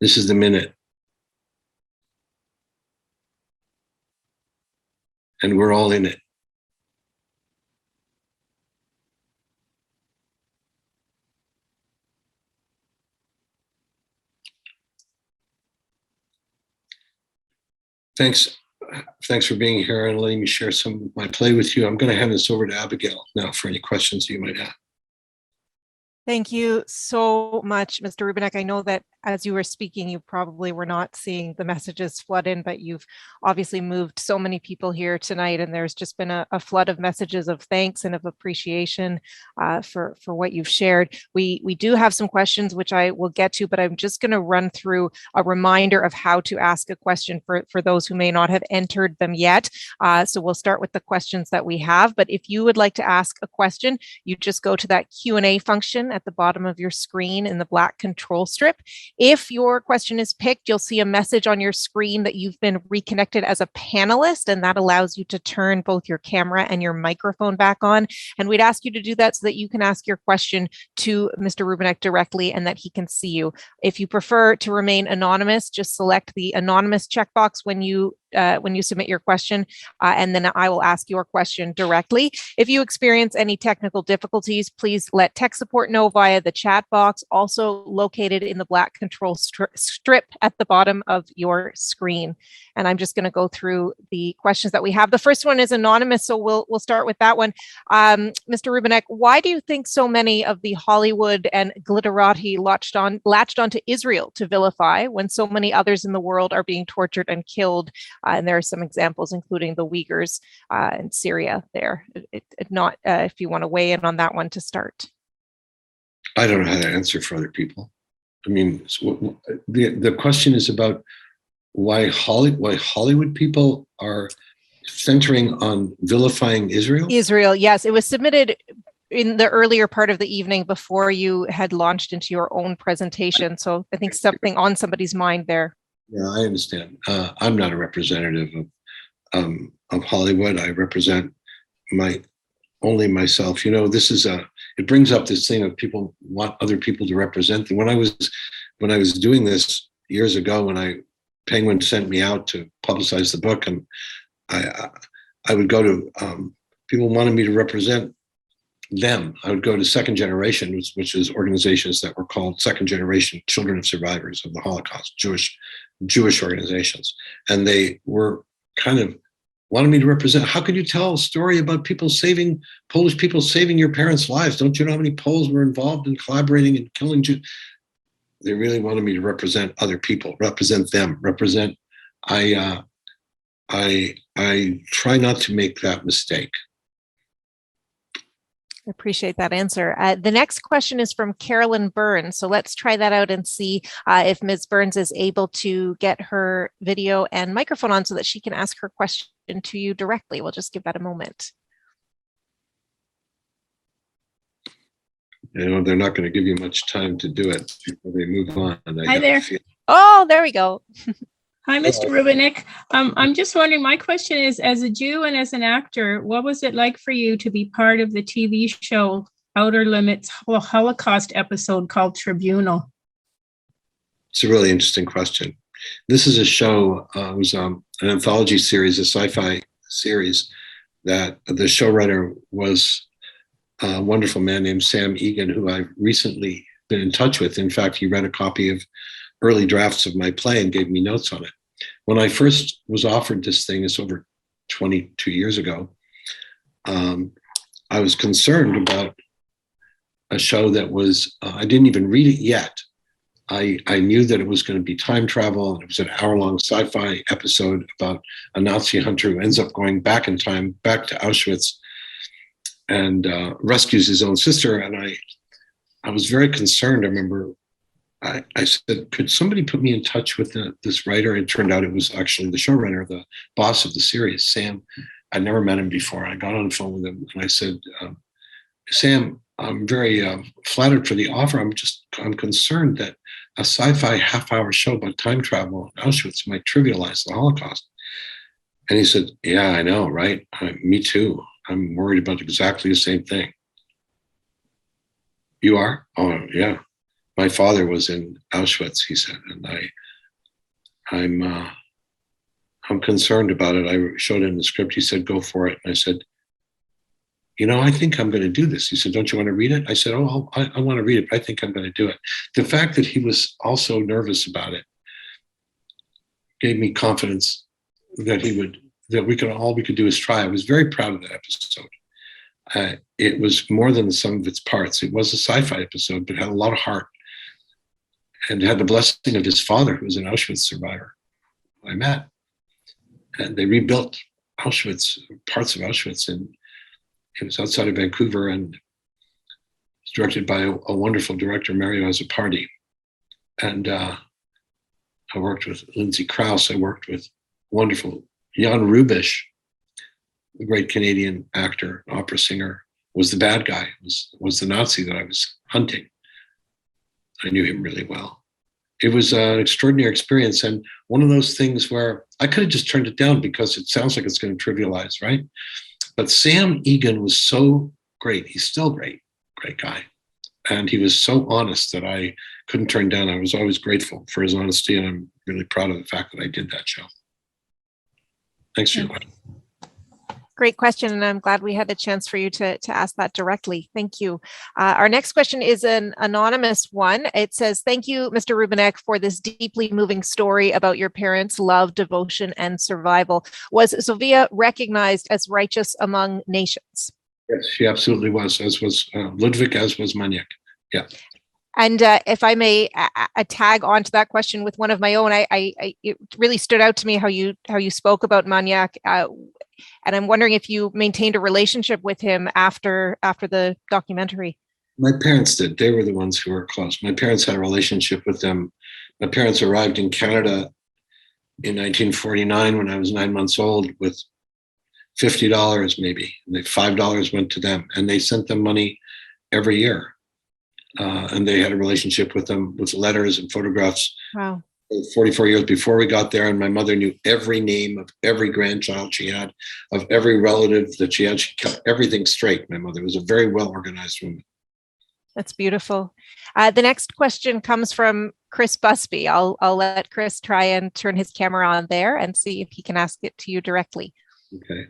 This is the minute. And we're all in it. Thanks for being here and letting me share some of my play with you. I'm going to hand this over to Abigail now for any questions you might have. Thank you so much, Mr. Rubinek. I know that as you were speaking, you probably were not seeing the messages flood in, but you've obviously moved so many people here tonight, and there's just been a flood of messages of thanks and of appreciation for what you've shared. We do have some questions, which I will get to, but I'm just going to run through a reminder of how to ask a question for those who may not have entered them yet. So we'll start with the questions that we have, but if you would like to ask a question, you just go to that Q&A function at the bottom of your screen in the black control strip. If your question is picked, you'll see a message on your screen that you've been reconnected as a panelist, and that allows you to turn both your camera and your microphone back on. And we'd ask you to do that so that you can ask your question to Mr. Rubinek directly and that he can see you. If you prefer to remain anonymous, just select the anonymous checkbox when you submit your question, and then I will ask your question directly. If you experience any technical difficulties, please let tech support know via the chat box, also located in the black control strip at the bottom of your screen. And I'm just going to go through the questions that we have. The first one is anonymous, so we'll start with that one. Mr. Rubinek, why do you think so many of the Hollywood and glitterati latched onto Israel to vilify when so many others in the world are being tortured and killed? And there are some examples, including the Uyghurs in Syria there. If you want to weigh in on that one to start. I don't know how to answer for other people. I mean, the question is about why Hollywood people are centering on vilifying Israel? Israel, yes. It was submitted in the earlier part of the evening before you had launched into your own presentation. So I think something on somebody's mind there. Yeah, I understand. I'm not a representative of Hollywood. I represent only myself. You know, it brings up this thing of people want other people to represent them. When I was doing this years ago, when Penguin sent me out to publicize the book, and I would go to people wanted me to represent them. I would go to Second Generation, which is organizations that were called Second Generation Children of Survivors of the Holocaust, Jewish organizations, and they were kind of wanted me to represent. How could you tell a story about Polish people saving your parents' lives? Don't you know how many Poles were involved in collaborating and killing Jews? They really wanted me to represent other people, represent them, I try not to make that mistake. I appreciate that answer. The next question is from Carolyn Burns. So let's try that out and see if Ms. Burns is able to get her video and microphone on so that she can ask her question to you directly. We'll just give that a moment. You know, they're not going to give you much time to do it before they move on. Hi there. Oh, there we go. Hi, Mr. Rubinek. I'm just wondering, my question is, as a Jew and as an actor, what was it like for you to be part of the TV show Outer Limits Holocaust episode called Tribunal? It's a really interesting question. This is a show, it was an anthology series, a sci-fi series, that the showrunner was a wonderful man named Sam Egan, who I've recently been in touch with. In fact, he read a copy of early drafts of my play and gave me notes on it. When I first was offered this thing, it's over 22 years ago, I was concerned about a show that was, I didn't even read it yet. I knew that it was going to be time travel, and it was an hour-long sci-fi episode about a Nazi hunter who ends up going back in time, back to Auschwitz, and rescues his own sister. And I was very concerned. I remember I said, could somebody put me in touch with this writer? It turned out it was actually the showrunner, the boss of the series, Sam. I'd never met him before. I got on the phone with him and I said, Sam, I'm very flattered for the offer. I'm concerned that a sci-fi half-hour show about time travel in Auschwitz might trivialize the Holocaust. And he said, yeah, I know, right? Me too. I'm worried about exactly the same thing. You are? Oh, yeah. My father was in Auschwitz, he said, and I'm concerned about it. I showed him the script. He said, go for it. And I said, you know, I think I'm going to do this. He said, don't you want to read it? I said, oh, I want to read it, but I think I'm going to do it. The fact that he was also nervous about it gave me confidence that all we could do is try. I was very proud of that episode. It was more than the sum of its parts. It was a sci-fi episode, but it had a lot of heart. And had the blessing of his father, who was an Auschwitz survivor, I met. And they rebuilt Auschwitz, parts of Auschwitz, and it was outside of Vancouver, and it's directed by a wonderful director, Mario Azzopardi. And I worked with Lindsay Krause. I worked with wonderful Jan Rubisch, the great Canadian actor, opera singer, was the bad guy, was the Nazi that I was hunting. I knew him really well. It was an extraordinary experience, and one of those things where I could have just turned it down because it sounds like it's going to trivialize, right? But Sam Egan was so great. He's still great guy. And he was so honest that I couldn't turn down. I was always grateful for his honesty, and I'm really proud of the fact that I did that show. Thanks for your question. Great question, and I'm glad we had a chance for you to ask that directly. Thank you. Our next question is an anonymous one. It says, thank you, Mr. Rubinek, for this deeply moving story about your parents' love, devotion, and survival. Was Sofia recognized as righteous among nations? Yes, she absolutely was, as was Ludwig, as was Maniak. Yeah. And if I may tag onto that question with one of my own, it really stood out to me how you spoke about Maniak. And I'm wondering if you maintained a relationship with him after the documentary. My parents did. They were the ones who were close. My parents had a relationship with them. My parents arrived in Canada in 1949 when I was 9 months old with $50 maybe. And $5 went to them, and they sent them money every year. And they had a relationship with them with letters and photographs. Wow. 44 years before we got there, and my mother knew every name of every grandchild she had, of every relative that she had. She kept everything straight. My mother was a very well-organized woman. That's beautiful. The next question comes from Chris Busby. I'll let Chris try and turn his camera on there and see if he can ask it to you directly. Okay.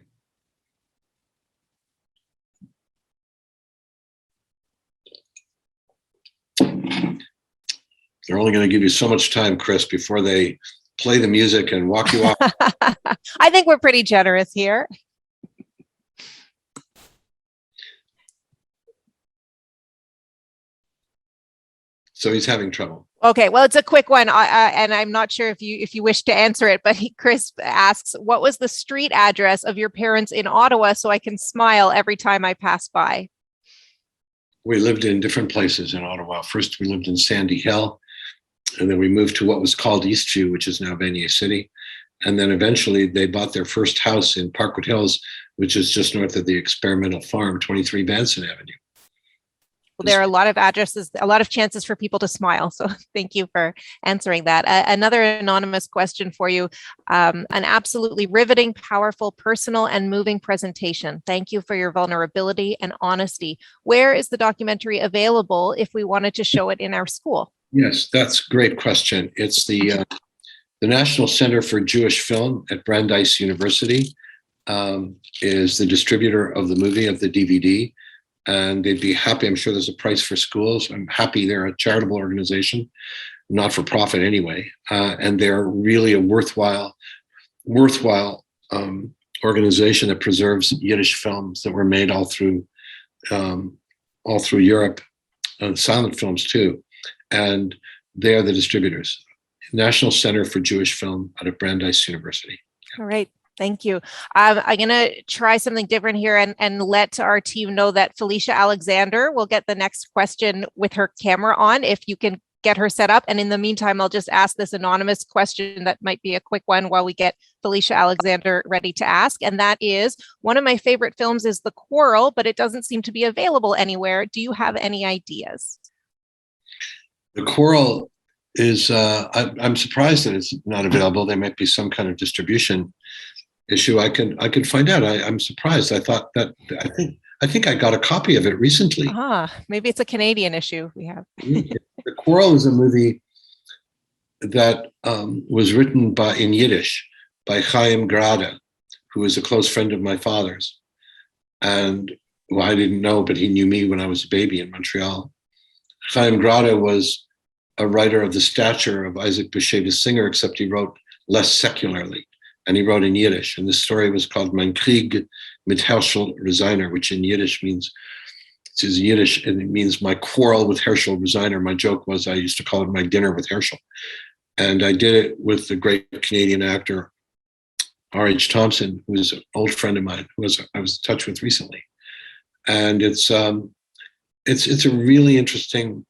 They're only going to give you so much time, Chris, before they play the music and walk you off. I think we're pretty generous here. So he's having trouble. Okay, well, it's a quick one, and I'm not sure if you wish to answer it, but Chris asks, what was the street address of your parents in Ottawa so I can smile every time I pass by? We lived in different places in Ottawa. First, we lived in Sandy Hill, and then we moved to what was called Eastview, which is now Vanier City. And then eventually they bought their first house in Parkwood Hills, which is just north of the experimental farm, 23 Vanson Avenue. Well, there are a lot of addresses, a lot of chances for people to smile. So thank you for answering that. Another anonymous question for you. An absolutely riveting, powerful, personal, and moving presentation. Thank you for your vulnerability and honesty. Where is the documentary available if we wanted to show it in our school? Yes, that's a great question. It's the National Center for Jewish Film at Brandeis University is the distributor of the movie, of the DVD. And they'd be happy. I'm sure there's a price for schools. I'm happy they're a charitable organization, not for profit anyway. And they're really a worthwhile organization that preserves Yiddish films that were made all through Europe, and silent films too. And they are the distributors. National Center for Jewish Film out of Brandeis University. All right. Thank you. I'm going to try something different here and let our team know that Felicia Alexander will get the next question with her camera on, if you can get her set up. And in the meantime, I'll just ask this anonymous question that might be a quick one while we get Felicia Alexander ready to ask. And that is, one of my favorite films is The Quarrel, but it doesn't seem to be available anywhere. Do you have any ideas? The Quarrel is, I'm surprised that it's not available. There might be some kind of distribution issue. I can find out. I'm surprised. I thought that I think I got a copy of it recently. Maybe it's a Canadian issue we have. The Quarrel is a movie that was written in Yiddish by Chaim Grada, who is a close friend of my father's. And well, I didn't know, but he knew me when I was a baby in Montreal. Chaim Grada was a writer of the stature of Isaac Bashevis Singer, except he wrote less secularly. And he wrote in Yiddish. And the story was called Mein Krieg mit Herschel Resigner, which in Yiddish means, it's in Yiddish, and it means my quarrel with Herschel Resigner. My joke was I used to call it my dinner with Herschel. And I did it with the great Canadian actor, R.H. Thompson, who is an old friend of mine, who I was in touch with recently. And it's a really interesting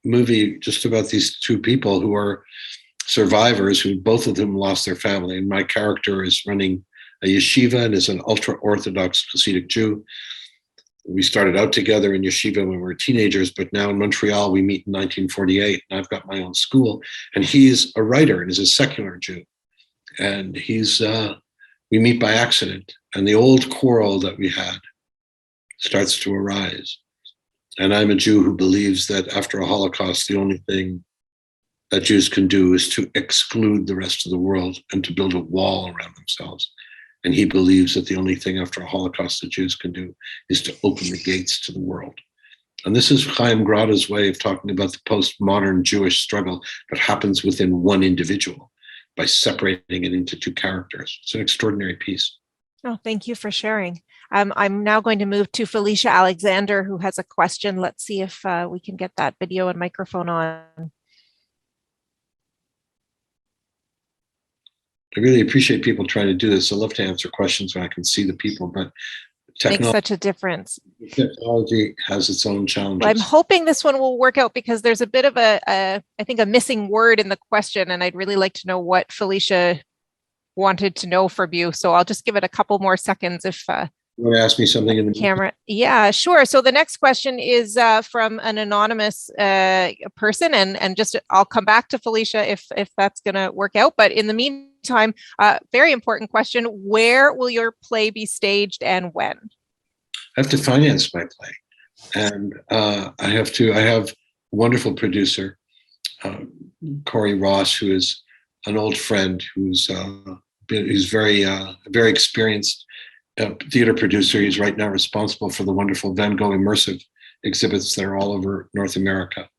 movie just about these two people who are survivors, who both of them lost their family. And my character is running a yeshiva and is an ultra-Orthodox Hasidic Jew. We started out together in yeshiva when we were teenagers, but now in Montreal, we meet in 1948, and I've got my own school. And he's a writer and is a secular Jew. And we meet by accident. And the old quarrel that we had starts to arise. And I'm a Jew who believes that after a Holocaust, the only thing that Jews can do is to exclude the rest of the world and to build a wall around themselves. And he believes that the only thing after a Holocaust that Jews can do is to open the gates to the world. And this is Chaim Grada's way of talking about the postmodern Jewish struggle that happens within one individual by separating it into two characters. It's an extraordinary piece. Oh, thank you for sharing. I'm now going to move to Felicia Alexander, who has a question. Let's see if we can get that video and microphone on. I really appreciate people trying to do this. I love to answer questions when I can see the people, but Makes such a difference. Technology has its own challenges. Well, I'm hoping this one will work out because there's a bit of I think a missing word in the question, and I'd really like to know what Felicia wanted to know from you. So I'll just give it a couple more seconds if you want to ask me something in the camera? Yeah, sure. So the next question is from an anonymous person, and just I'll come back to Felicia if that's going to work out. But in the meantime, very important question: where will your play be staged and when? I have to finance my play, and I have a wonderful producer, Corey Ross, who is an old friend who's very experienced theater producer. He's right now responsible for the wonderful Van Gogh immersive exhibits that are all over North America.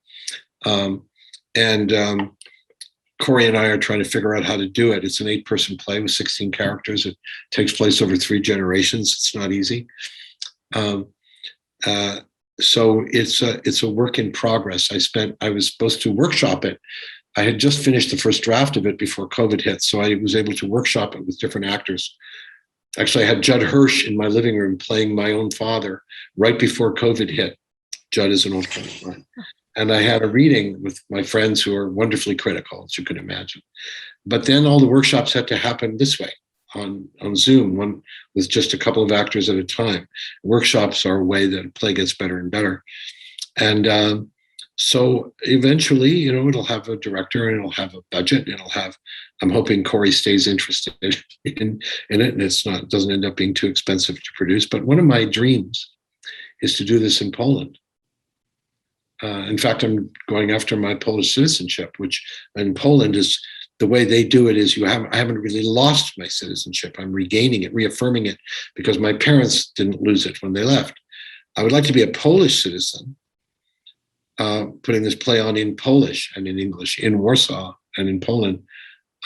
Corey and I are trying to figure out how to do it. It's an 8-person play with 16 characters. It takes place over 3 generations. It's not easy. So it's a work in progress. I was supposed to workshop it. I had just finished the first draft of it before COVID hit, so I was able to workshop it with different actors. Actually, I had Judd Hirsch in my living room playing my own father right before COVID hit. Judd is an old friend of mine. And I had a reading with my friends who are wonderfully critical, as you can imagine. But then all the workshops had to happen this way, on Zoom, one with just a couple of actors at a time. Workshops are a way that a play gets better and better. And so eventually, it'll have a director and it'll have a budget. I'm hoping Corey stays interested in it, and it doesn't end up being too expensive to produce. But one of my dreams is to do this in Poland. In fact, I'm going after my Polish citizenship, which in Poland is the way they do it is I haven't really lost my citizenship. I'm regaining it, reaffirming it, because my parents didn't lose it when they left. I would like to be a Polish citizen, putting this play on in Polish and in English in Warsaw and in Poland.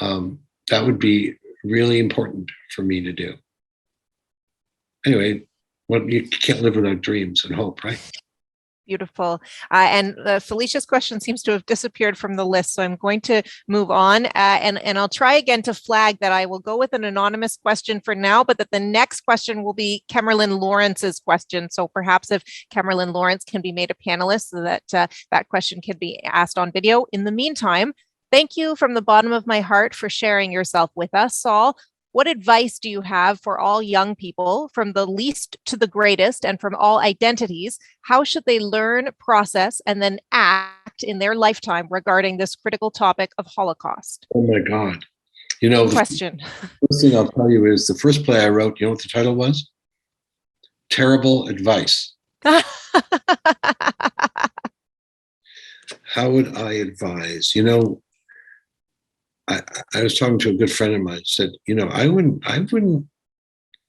That would be really important for me to do. Anyway, you can't live without dreams and hope, right? Beautiful. And Felicia's question seems to have disappeared from the list, so I'm going to move on. And I'll try again to flag that I will go with an anonymous question for now, but that the next question will be Camerlyn Lawrence's question. So perhaps if Camerlyn Lawrence can be made a panelist so that that question can be asked on video. In the meantime, thank you from the bottom of my heart for sharing yourself with us, Saul. What advice do you have for all young people, from the least to the greatest and from all identities? How should they learn, process, and then act in their lifetime regarding this critical topic of Holocaust? Oh my God. Question. The first thing I'll tell you is the first play I wrote, you know what the title was? Terrible Advice. How would I advise? I was talking to a good friend of mine, said, I wouldn't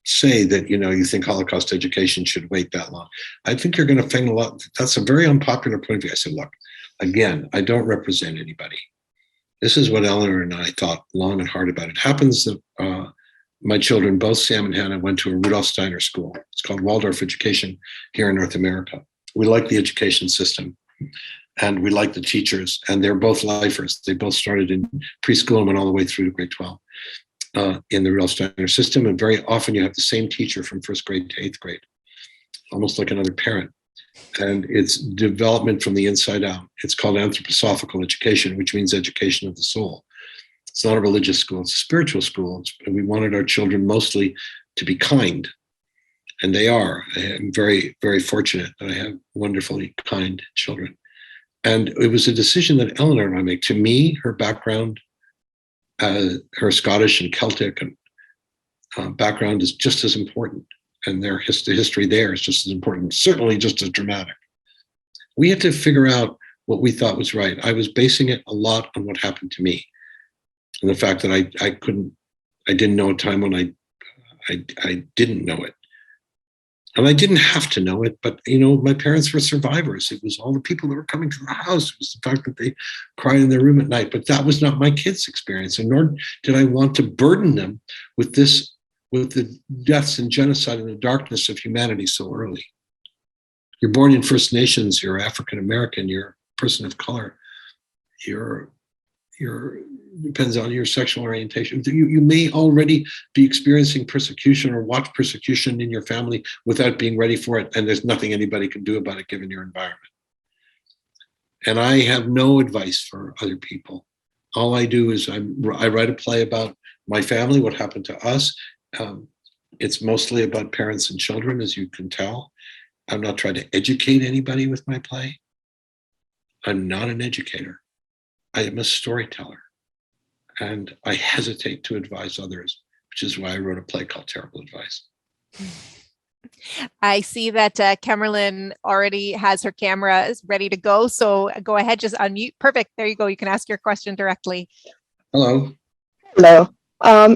say that, you think Holocaust education should wait that long. I think you're going to find a lot. That's a very unpopular point of view. I said, look, again, I don't represent anybody. This is what Eleanor and I thought long and hard about. It happens that my children, both Sam and Hannah, went to a Rudolf Steiner school. It's called Waldorf Education here in North America. We like the education system. And we like the teachers, and they're both lifers. They both started in preschool and went all the way through to grade 12 in the Rudolf Steiner system. And very often you have the same teacher from 1st grade to 8th grade, almost like another parent. And it's development from the inside out. It's called anthroposophical education, which means education of the soul. It's not a religious school, it's a spiritual school. And we wanted our children mostly to be kind. And they are. I'm very, very fortunate that I have wonderfully kind children. And it was a decision that Eleanor and I made. To me, her background, her Scottish and Celtic and background is just as important. And the history there is just as important, certainly just as dramatic. We had to figure out what we thought was right. I was basing it a lot on what happened to me. And the fact that I didn't know a time when I didn't know it. And I didn't have to know it, but my parents were survivors. It was all the people that were coming to the house. It was the fact that they cried in their room at night. But that was not my kids' experience. And nor did I want to burden them with the deaths and genocide and the darkness of humanity so early. You're born in First Nations, you're African American, you're a person of color, you're depends on your sexual orientation. You may already be experiencing persecution or watch persecution in your family without being ready for it, and there's nothing anybody can do about it given your environment. And I have no advice for other people. All I do is I write a play about my family, what happened to us. It's mostly about parents and children, as you can tell. I'm not trying to educate anybody with my play. I'm not an educator. I am a storyteller, and I hesitate to advise others, which is why I wrote a play called Terrible Advice. I see that Kemerlin already has her camera ready to go. So go ahead, just unmute. Perfect. There you go. You can ask your question directly. Hello. Hello.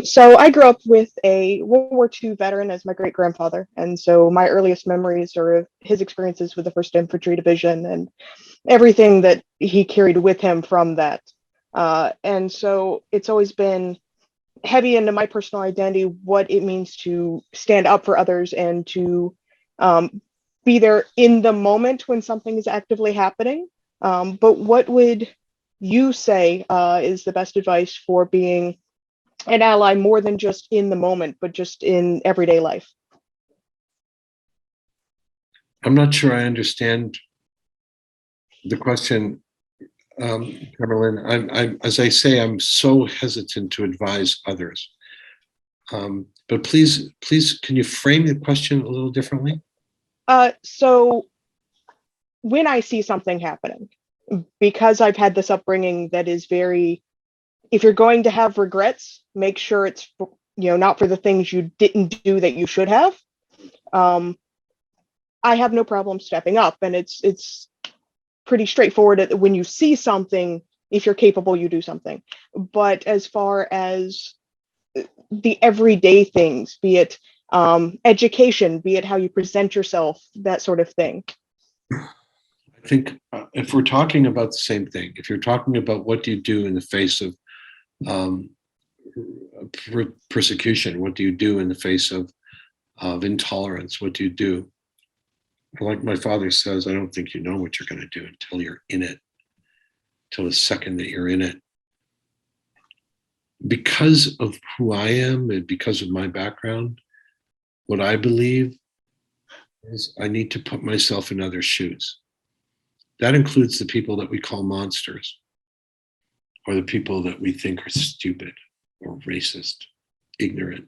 So I grew up with a World War II veteran as my great grandfather. And so my earliest memories are of his experiences with the 1st Infantry Division and everything that he carried with him from that. And so it's always been heavy into my personal identity, what it means to stand up for others and to be there in the moment when something is actively happening. But what would you say is the best advice for being an ally more than just in the moment, but just in everyday life? I'm not sure I understand the question, Kemerlin. I'm, as I say, I'm so hesitant to advise others. But please, can you frame the question a little differently? So when I see something happening, because I've had this upbringing that is very, if you're going to have regrets, make sure it's, not for the things you didn't do that you should have. I have no problem stepping up, and it's pretty straightforward that when you see something, if you're capable, you do something. But as far as the everyday things, be it education, be it how you present yourself, that sort of thing. I think if we're talking about the same thing, if you're talking about what do you do in the face of persecution, what do you do in the face of intolerance, what do you do? Like my father says, I don't think you know what you're going to do until you're in it, till the second that you're in it. Because of who I am and because of my background, what I believe is I need to put myself in others' shoes. That includes the people that we call monsters, or the people that we think are stupid or racist, ignorant.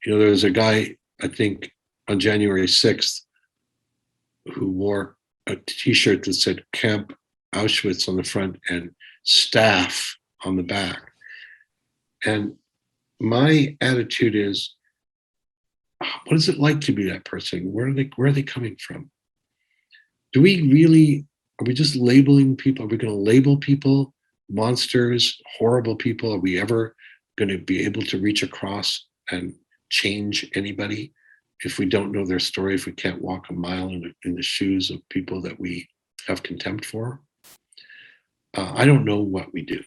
There was a guy, I think, on January 6th, who wore a t-shirt that said Camp Auschwitz on the front and staff on the back. And my attitude is, what is it like to be that person? Where are they coming from? Are we just labeling people? Are we going to label people monsters, horrible people? Are we ever going to be able to reach across and change anybody if we don't know their story, if we can't walk a mile in the shoes of people that we have contempt for? I don't know what we do.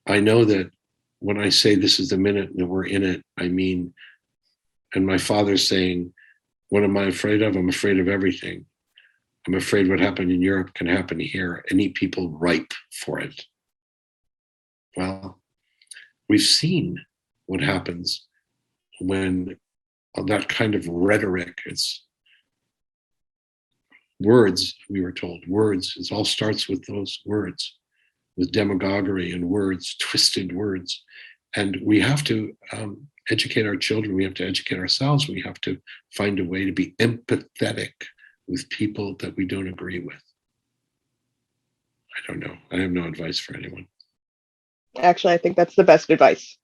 I know that when I say this is the minute that we're in it, I mean, and my father's saying, what am I afraid of? I'm afraid of everything. I'm afraid what happened in Europe can happen here. Any people ripe for it? Well, we've seen what happens when that kind of rhetoric, it's words, we were told, words. It all starts with those words, with demagoguery and words, twisted words. And we have to educate our children. We have to educate ourselves. We have to find a way to be empathetic with people that we don't agree with. I don't know. I have no advice for anyone. Actually, I think that's the best advice.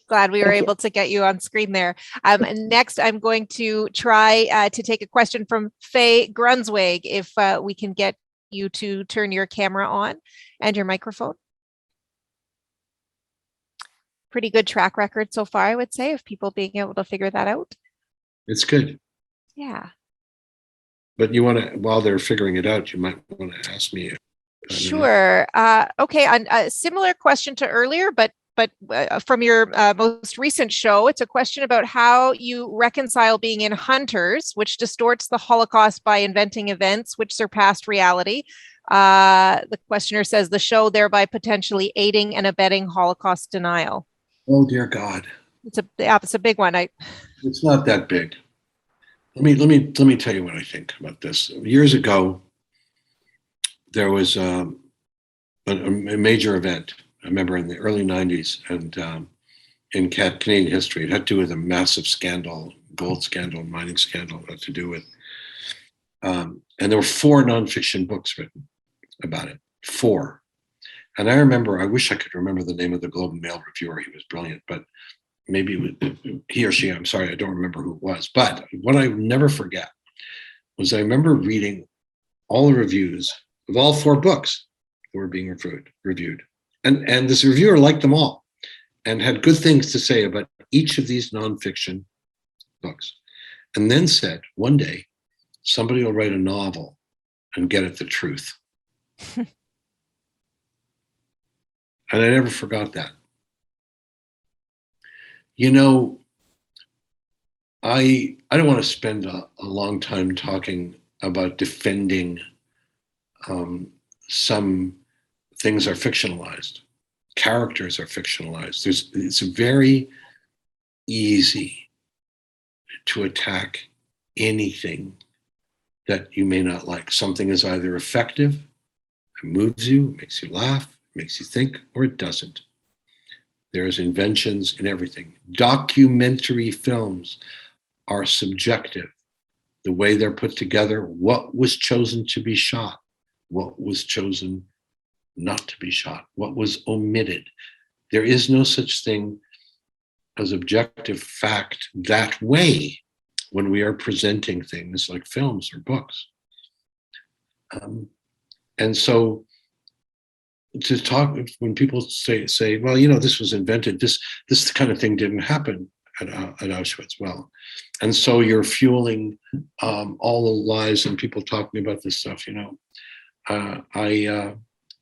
Glad we were Thank you. able to get you on screen there. And next, I'm going to try to take a question from Faye Grunswig, if we can get you to turn your camera on and your microphone. Pretty good track record so far, I would say, of people being able to figure that out. It's good. Yeah. But you want to, while they're figuring it out, you might want to ask me. Sure. Okay. A similar question to earlier, but from your most recent show, it's a question about how you reconcile being in Hunters, which distorts the Holocaust by inventing events which surpassed reality. The questioner says the show thereby potentially aiding and abetting Holocaust denial. Oh dear God! It's a big one. It's not that big. Let me tell you what I think about this. Years ago, there was a major event. I remember in the early 90s, and in Canadian history, it had to do with a massive scandal, gold scandal, mining scandal, it had to do with, and there were 4 nonfiction books written about it, 4. And I remember, I wish I could remember the name of the Globe and Mail reviewer. He was brilliant, but maybe it was he or she, I'm sorry, I don't remember who it was. But what I never forget was I remember reading all the reviews of all 4 books that were being reviewed. And this reviewer liked them all and had good things to say about each of these nonfiction books. And then said, one day, somebody will write a novel and get at the truth. And I never forgot that. You know, I don't want to spend a long time talking about defending some things are fictionalized. Characters are fictionalized. It's very easy to attack anything that you may not like. Something is either effective, it moves you, makes you laugh, makes you think, or it doesn't. There's inventions in everything. Documentary films are subjective. The way they're put together, what was chosen to be shot, what was chosen not to be shot, what was omitted. There is no such thing as objective fact that way when we are presenting things like films or books. And so to talk, when people say, well, you know, this was invented, this kind of thing didn't happen at Auschwitz. Well, and so you're fueling all the lies and people talking about this stuff, you know.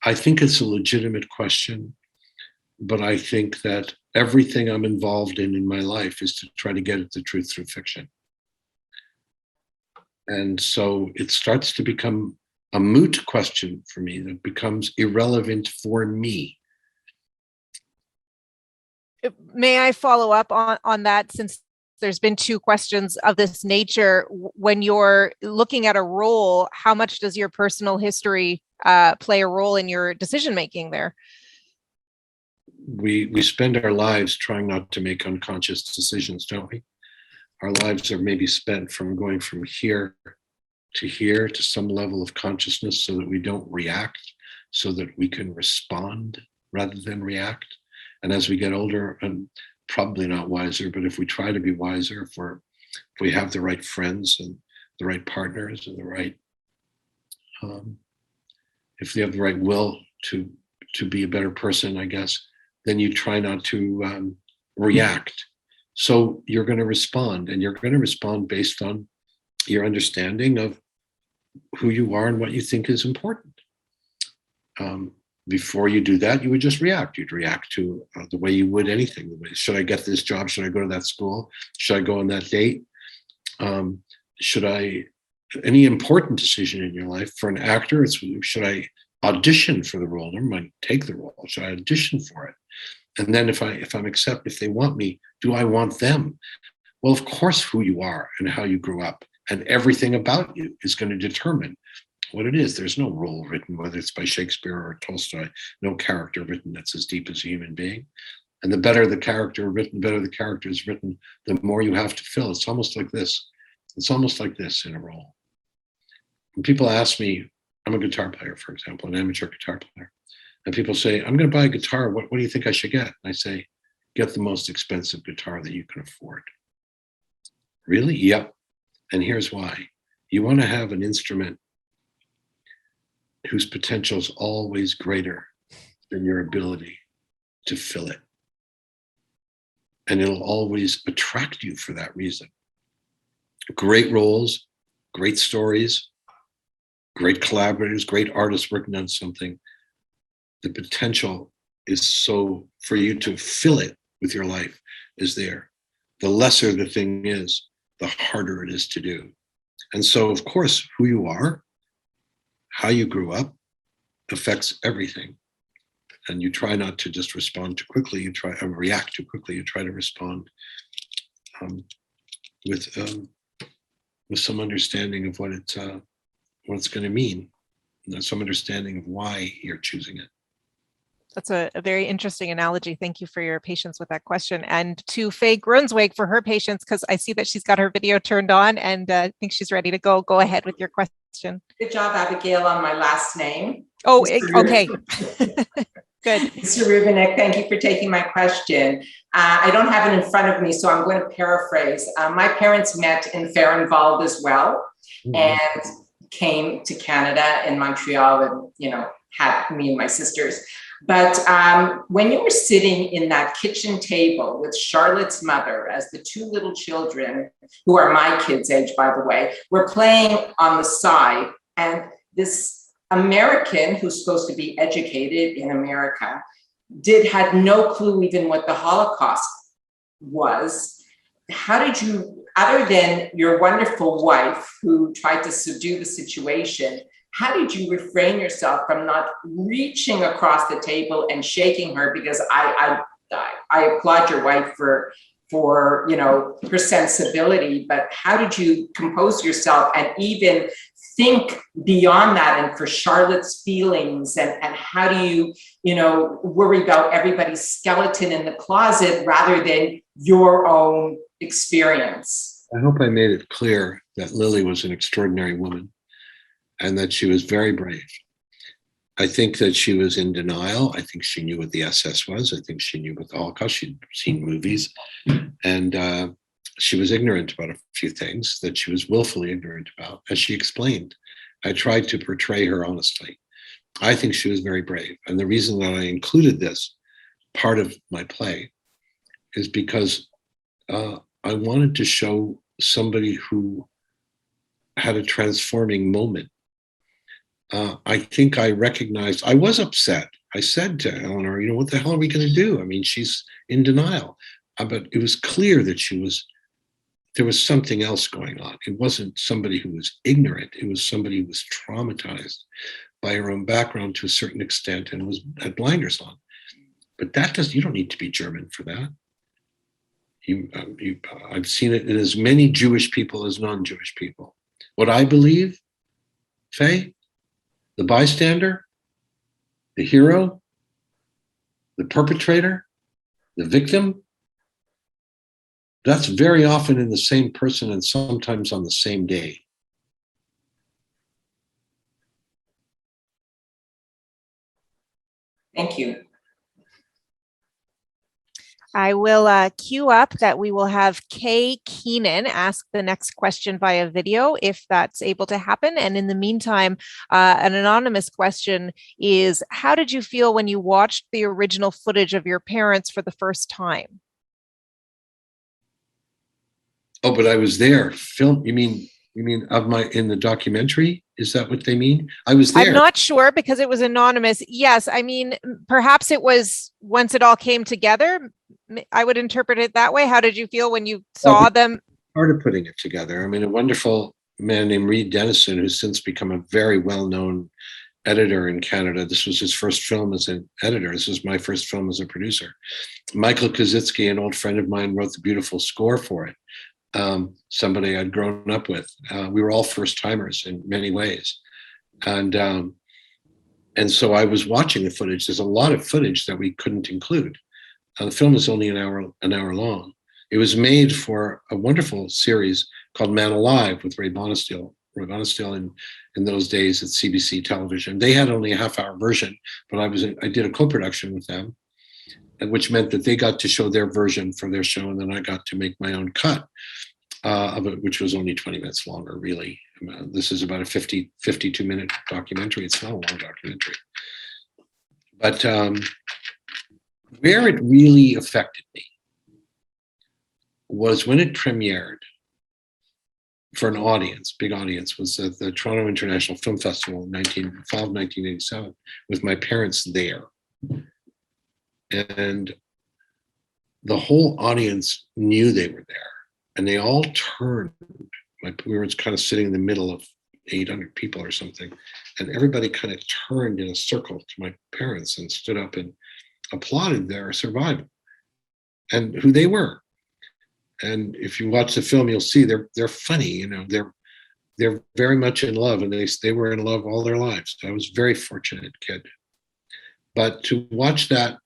I think it's a legitimate question, but I think that everything I'm involved in my life is to try to get at the truth through fiction. And so it starts to become a moot question for me that becomes irrelevant for me. May I follow up on that, since there's been 2 questions of this nature? When you're looking at a role, how much does your personal history play a role in your decision making there? We spend our lives trying not to make unconscious decisions, don't we? Our lives are maybe spent from going from here to some level of consciousness so that we don't react, so that we can respond rather than react. And as we get older, and probably not wiser, but if we try to be wiser, if we have the right friends and the right partners and the right, if you have the right will to be a better person, I guess, then you try not to react. So you're going to respond, and you're going to respond based on your understanding of who you are and what you think is important. Before you do that, you would just react. You'd react to the way you would anything. Should I get this job? Should I go to that school? Should I go on that date? Any important decision in your life for an actor, should I audition for the role? Never mind, take the role. Should I audition for it? And then if they want me, do I want them? Well, of course, who you are and how you grew up and everything about you is going to determine what it is. There's no role written, whether it's by Shakespeare or Tolstoy, no character written that's as deep as a human being. And the better the character written, the better the character is written, the more you have to fill. It's almost like this. It's almost like this in a role. When people ask me, I'm a guitar player, for example, an amateur guitar player. And people say, I'm going to buy a guitar. What do you think I should get? And I say, get the most expensive guitar that you can afford. Really? Yep. And here's why. You want to have an instrument whose potential is always greater than your ability to fill it. And it'll always attract you for that reason. Great roles, great stories, great collaborators, great artists working on something. The potential is so for you to fill it with your life is there. The lesser the thing is, the harder it is to do. And so, of course, who you are, how you grew up affects everything. And you try not to just respond too quickly. You try to react too quickly. You try to respond with some understanding of what it's going to mean, some understanding of why you're choosing it. That's a very interesting analogy. Thank you for your patience with that question. And to Faye Grunswig for her patience, because I see that she's got her video turned on and I think she's ready to go. Go ahead with your question. Good job, Abigail, on my last name. Oh, okay. Good. Mr. Rubinek, thank you for taking my question. I don't have it in front of me, so I'm going to paraphrase. My parents met in Faribault as well, and came to Canada in Montreal and, had me and my sisters. But when you were sitting in that kitchen table with Charlotte's mother as the two little children, who are my kids' age, by the way, were playing on the side, and this American who's supposed to be educated in America had no clue even what the Holocaust was. How did you, other than your wonderful wife who tried to subdue the situation, how did you refrain yourself from not reaching across the table and shaking her? Because I applaud your wife for her sensibility, but how did you compose yourself and even think beyond that, and for Charlotte's feelings, and how do you, worry about everybody's skeleton in the closet rather than your own experience? I hope I made it clear that Lily was an extraordinary woman and that she was very brave. I think that she was in denial. I think she knew what the SS was. I think she knew what the Holocaust. She'd seen movies, and she was ignorant about a few things that she was willfully ignorant about, as she explained. I tried to portray her honestly. I think she was very brave. And the reason that I included this part of my play is because I wanted to show somebody who had a transforming moment. I think I recognized, I was upset. I said to Eleanor, what the hell are we going to do? I mean, she's in denial. But it was clear that there was something else going on. It wasn't somebody who was ignorant. It was somebody who was traumatized by her own background to a certain extent and had blinders on. But you don't need to be German for that. I've seen it in as many Jewish people as non-Jewish people. What I believe, Faye, the bystander, the hero, the perpetrator, the victim, that's very often in the same person and sometimes on the same day. Thank you. I will queue up that we will have Kay Keenan ask the next question via video, if that's able to happen. And in the meantime, an anonymous question is, how did you feel when you watched the original footage of your parents for the first time? Oh, but I was there. Film? You mean in the documentary? Is that what they mean? I was there. I'm not sure because it was anonymous. Yes, I mean, perhaps it was once it all came together. I would interpret it that way. How did you feel when you saw them? Part of putting it together. I mean, a wonderful man named Reed Dennison, who's since become a very well-known editor in Canada. This was his first film as an editor. This was my first film as a producer. Michael Kozitzky, an old friend of mine, wrote the beautiful score for it. Somebody I'd grown up with. We were all first timers in many ways. And so I was watching the footage. There's a lot of footage that we couldn't include. The film is only an hour long. It was made for a wonderful series called Man Alive with Ray Bonesteel. Ray Bonesteel in those days at CBC Television. They had only a half-hour version, but I did a co-production with them, which meant that they got to show their version for their show, and then I got to make my own cut of it, which was only 20 minutes longer, really. This is about a 52-minute documentary. It's not a long documentary. But where it really affected me was when it premiered for an audience, big audience, was at the Toronto International Film Festival in 1987, with my parents there. And the whole audience knew they were there, and they all turned. We were kind of sitting in the middle of 800 people or something, and everybody kind of turned in a circle to my parents and stood up and applauded their survival and who they were. And if you watch the film, you'll see they're funny, you know, they're very much in love, and they were in love all their lives. I was a very fortunate kid. But to watch that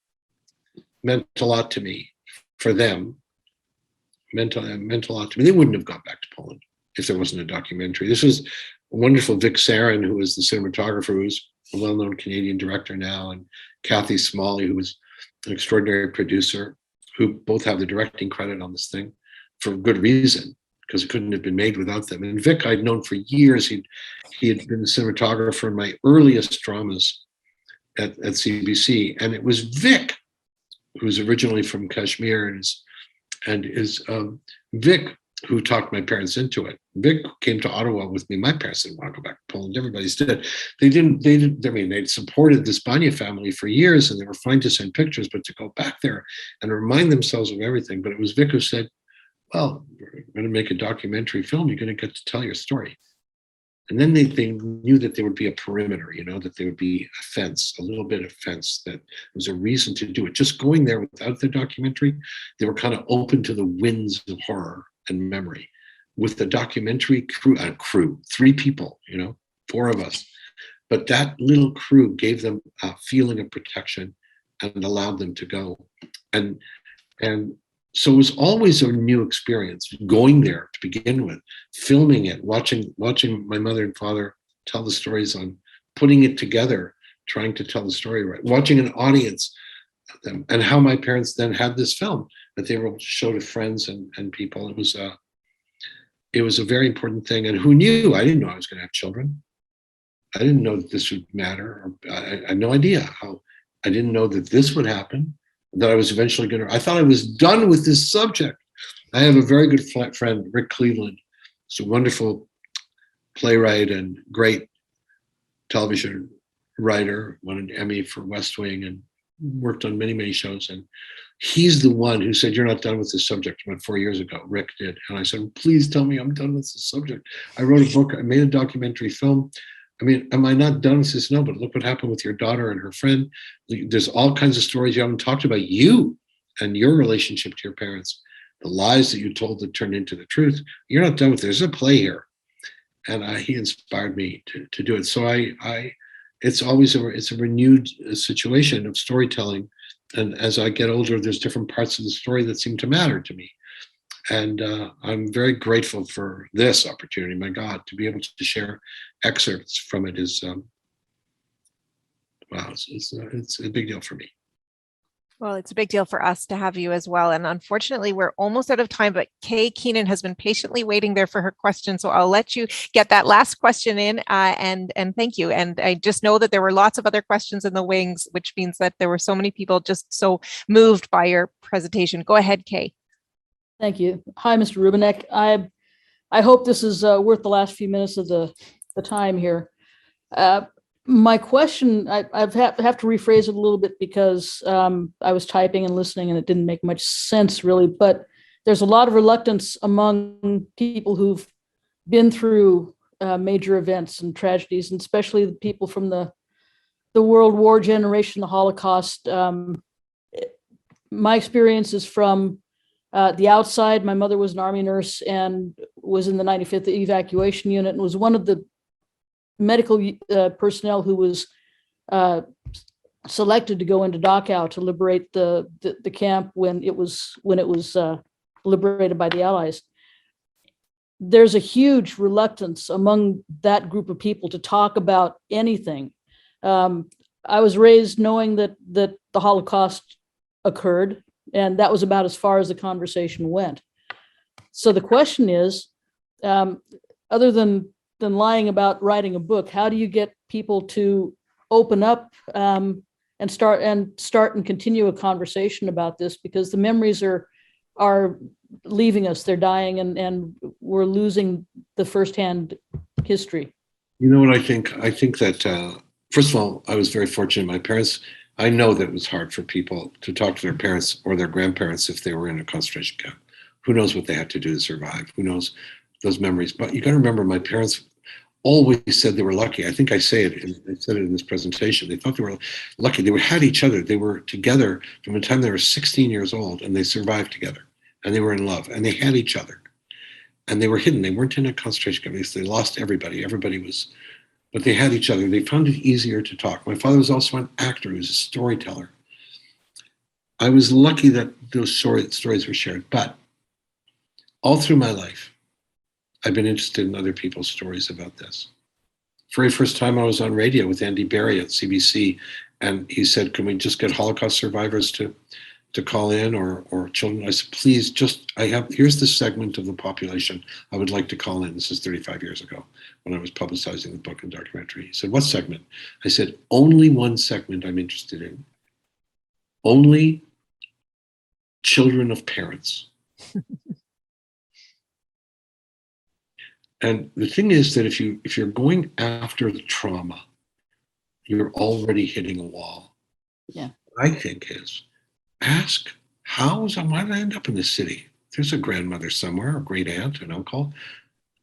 meant a lot to me. For them, meant a lot to me. They wouldn't have gone back to Poland if there wasn't a documentary. This was a wonderful Vic Sarin, who was the cinematographer, who's a well-known Canadian director now, and Kathy Smalley, who was an extraordinary producer, who both have the directing credit on this thing for good reason, because it couldn't have been made without them. And Vic I'd known for years. He had been the cinematographer in my earliest dramas at CBC, and it was Vic, who's originally from Kashmir, and is Vic who talked my parents into it. Vic came to Ottawa with me. My parents didn't want to go back to Poland. Everybody's did. They didn't. I mean, they'd supported the Spania family for years, and they were fine to send pictures, but to go back there and remind themselves of everything. But it was Vic who said, "Well, we're going to make a documentary film. You're going to get to tell your story." And then they knew that there would be a perimeter, you know, that there would be a fence, a little bit of fence, that was a reason to do it. Just going there without the documentary, they were kind of open to the winds of horror and memory. With the documentary crew, 3 people, you know, 4 of us. But that little crew gave them a feeling of protection and allowed them to go. And so it was always a new experience going there to begin with, filming it, watching my mother and father tell the stories, on putting it together, trying to tell the story right, watching an audience of them, and how my parents then had this film that they were able to show to friends and people. It was a very important thing. And who knew? I didn't know I was going to have children. I didn't know that this would matter. I had no idea how. I didn't know that this would happen, that I was eventually going to. I thought I was done with this subject. I have a very good friend, Rick Cleveland. He's a wonderful playwright and great television writer, won an Emmy for West Wing and worked on many, many shows. And he's the one who said, "You're not done with this subject," about 4 years ago. Rick did. And I said, "Please tell me I'm done with this subject. I wrote a book. I made a documentary film. I mean, am I not done with this?" "No, but look what happened with your daughter and her friend. There's all kinds of stories you haven't talked about, you and your relationship to your parents, the lies that you told that turned into the truth. You're not done with it. There's a play here." And he inspired me to do it. So it's always it's a renewed situation of storytelling. And as I get older, there's different parts of the story that seem to matter to me. And I'm very grateful for this opportunity. My God, to be able to share excerpts from it is, wow, it's a big deal for me. Well, it's a big deal for us to have you as well. And unfortunately, we're almost out of time, but Kay Keenan has been patiently waiting there for her question. So I'll let you get that last question in, and thank you. And I just know that there were lots of other questions in the wings, which means that there were so many people just so moved by your presentation. Go ahead, Kay. Thank you. Hi, Mr. Rubinek. I hope this is worth the last few minutes of the time here. My question, I have to rephrase it a little bit because I was typing and listening and it didn't make much sense really, but there's a lot of reluctance among people who've been through major events and tragedies, and especially the people from the World War generation, the Holocaust. My experience is from the outside. My mother was an Army nurse and was in the 95th Evacuation Unit and was one of the medical personnel who was selected to go into Dachau to liberate the camp when it was liberated by the Allies. There's a huge reluctance among that group of people to talk about anything. I was raised knowing that the Holocaust occurred, and that was about as far as the conversation went. So the question is, other than lying about writing a book, how do you get people to open up and start and continue a conversation about this? Because the memories are leaving us, they're dying, and we're losing the firsthand history. You know what I think? I think that, first of all, I was very fortunate. My parents, I know that it was hard for people to talk to their parents or their grandparents if they were in a concentration camp. Who knows what they had to do to survive? Who knows those memories? But you got to remember, my parents always said they were lucky. I think I said it in this presentation. They thought they were lucky. They had each other. They were together from the time they were 16 years old, and they survived together. And they were in love, and they had each other. And they were hidden. They weren't in a concentration camp. They lost everybody. Everybody was, but they had each other. They found it easier to talk. My father was also an actor. He was a storyteller. I was lucky that those stories were shared. But all through my life, I've been interested in other people's stories about this. Very first time I was on radio with Andy Berry at CBC, and he said, "Can we just get Holocaust survivors to call in, or children?" I said, "Please, here's the segment of the population I would like to call in." This is 35 years ago when I was publicizing the book and documentary. He said, "What segment?" I said, "Only one segment I'm interested in. Only children of parents." And the thing is that if you're going after the trauma, you're already hitting a wall. Yeah. What I think is, ask, why did I end up in this city? There's a grandmother somewhere, a great aunt, an uncle.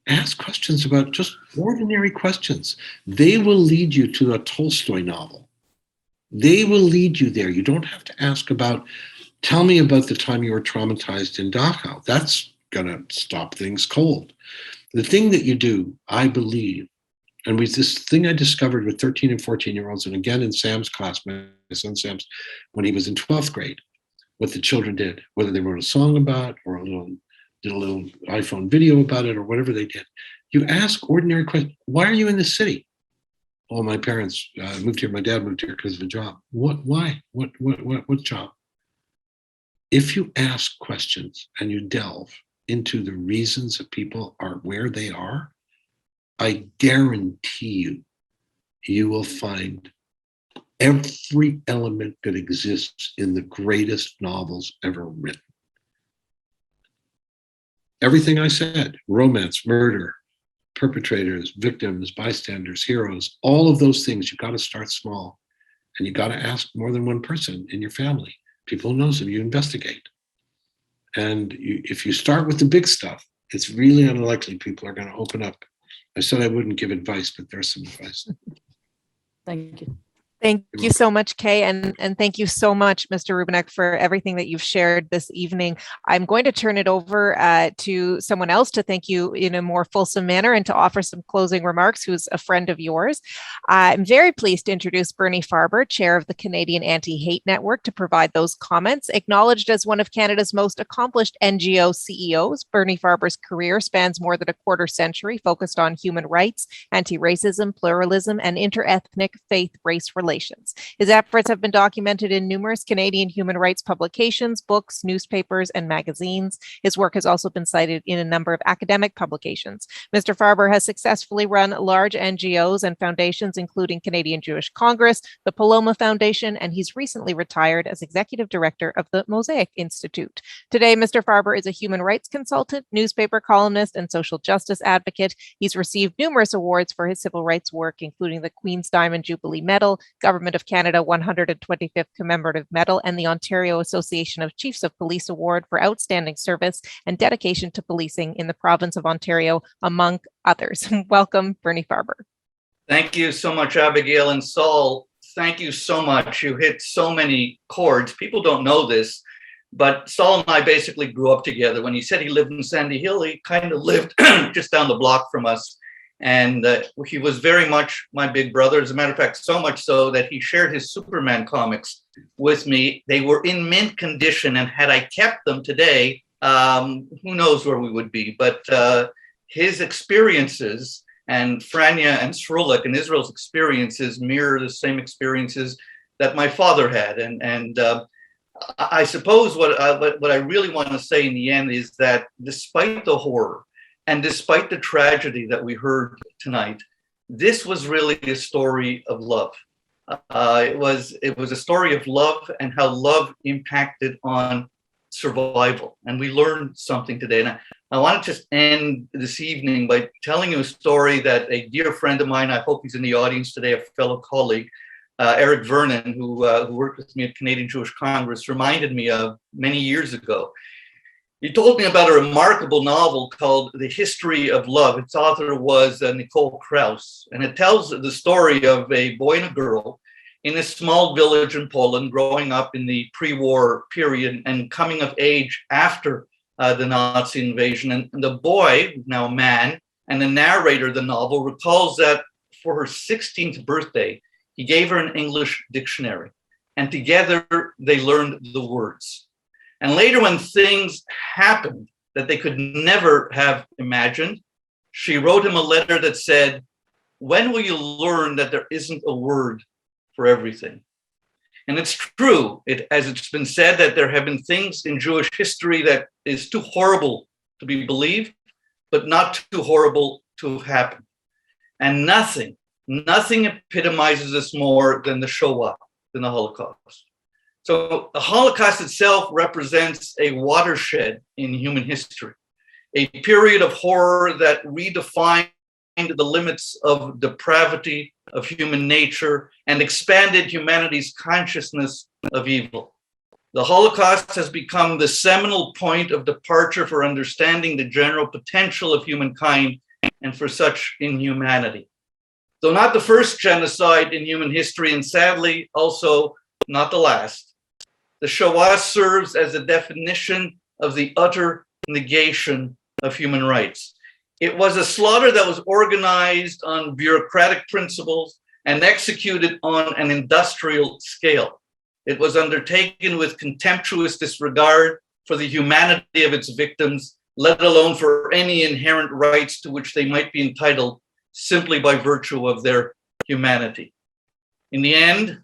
Ask questions about just ordinary questions. They will lead you to a Tolstoy novel. They will lead you there. You don't have to ask about, tell me about the time you were traumatized in Dachau. That's going to stop things cold. The thing that you do, I believe, and with this thing I discovered with 13 and 14-year-olds, and again in Sam's class, my son Sam's, when he was in 12th grade, what the children did, whether they wrote a song about or did a little iPhone video about it or whatever they did. You ask ordinary questions. Why are you in this city? Oh, my parents moved here. My dad moved here because of a job. What? Why? What job? If you ask questions and you delve into the reasons that people are where they are, I guarantee you will find every element that exists in the greatest novels ever written. Everything I said, romance, murder, perpetrators, victims, bystanders, heroes, all of those things, you got to start small. And you got to ask more than one person in your family. People who knows them, you investigate. And if you start with the big stuff, it's really unlikely people are going to open up. I said I wouldn't give advice, but there's some advice. Thank you. Thank you so much, Kay, and thank you so much, Mr. Rubinek, for everything that you've shared this evening. I'm going to turn it over to someone else to thank you in a more fulsome manner and to offer some closing remarks, who's a friend of yours. I'm very pleased to introduce Bernie Farber, chair of the Canadian Anti-Hate Network, to provide those comments. Acknowledged as one of Canada's most accomplished NGO CEOs, Bernie Farber's career spans more than a quarter century, focused on human rights, anti-racism, pluralism, and inter-ethnic faith-race relations. His efforts have been documented in numerous Canadian human rights publications, books, newspapers, and magazines. His work has also been cited in a number of academic publications. Mr. Farber has successfully run large NGOs and foundations, including Canadian Jewish Congress, the Paloma Foundation, and he's recently retired as executive director of the Mosaic Institute. Today, Mr. Farber is a human rights consultant, newspaper columnist, and social justice advocate. He's received numerous awards for his civil rights work, including the Queen's Diamond Jubilee Medal, Government of Canada 125th Commemorative Medal, and the Ontario Association of Chiefs of Police Award for outstanding service and dedication to policing in the province of Ontario, among others. Welcome, Bernie Farber. Thank you so much, Abigail and Saul. Thank you so much. You hit so many chords. People don't know this, but Saul and I basically grew up together. When he said he lived in Sandy Hill, he kind of lived just down the block from us. And he was very much my big brother. As a matter of fact, so much so that he shared his Superman comics with me. They were in mint condition, and had I kept them today, who knows where we would be. But his experiences, and Franya and Srulik and Israel's experiences, mirror the same experiences that my father had. And I suppose what I really want to say in the end is that despite the horror and despite the tragedy that we heard tonight, this was really a story of love. It was a story of love and how love impacted on survival. And we learned something today. And I want to just end this evening by telling you a story that a dear friend of mine, I hope he's in the audience today, a fellow colleague, Eric Vernon, who worked with me at Canadian Jewish Congress, reminded me of many years ago. He told me about a remarkable novel called The History of Love. Its author was Nicole Krauss, and it tells the story of a boy and a girl in a small village in Poland growing up in the pre-war period and coming of age after the Nazi invasion. And the boy, now a man, and the narrator of the novel recalls that for her 16th birthday, he gave her an English dictionary, and together they learned the words. And later, when things happened that they could never have imagined, she wrote him a letter that said, "When will you learn that there isn't a word for everything?" And it's true, as it's been said, that there have been things in Jewish history that is too horrible to be believed, but not too horrible to have happened. And nothing epitomizes this more than the Shoah, than the Holocaust. So the Holocaust itself represents a watershed in human history, a period of horror that redefined the limits of depravity of human nature and expanded humanity's consciousness of evil. The Holocaust has become the seminal point of departure for understanding the general potential of humankind and for such inhumanity. Though not the first genocide in human history, and sadly also not the last, the Shoah serves as a definition of the utter negation of human rights. It was a slaughter that was organized on bureaucratic principles and executed on an industrial scale. It was undertaken with contemptuous disregard for the humanity of its victims, let alone for any inherent rights to which they might be entitled simply by virtue of their humanity. In the end,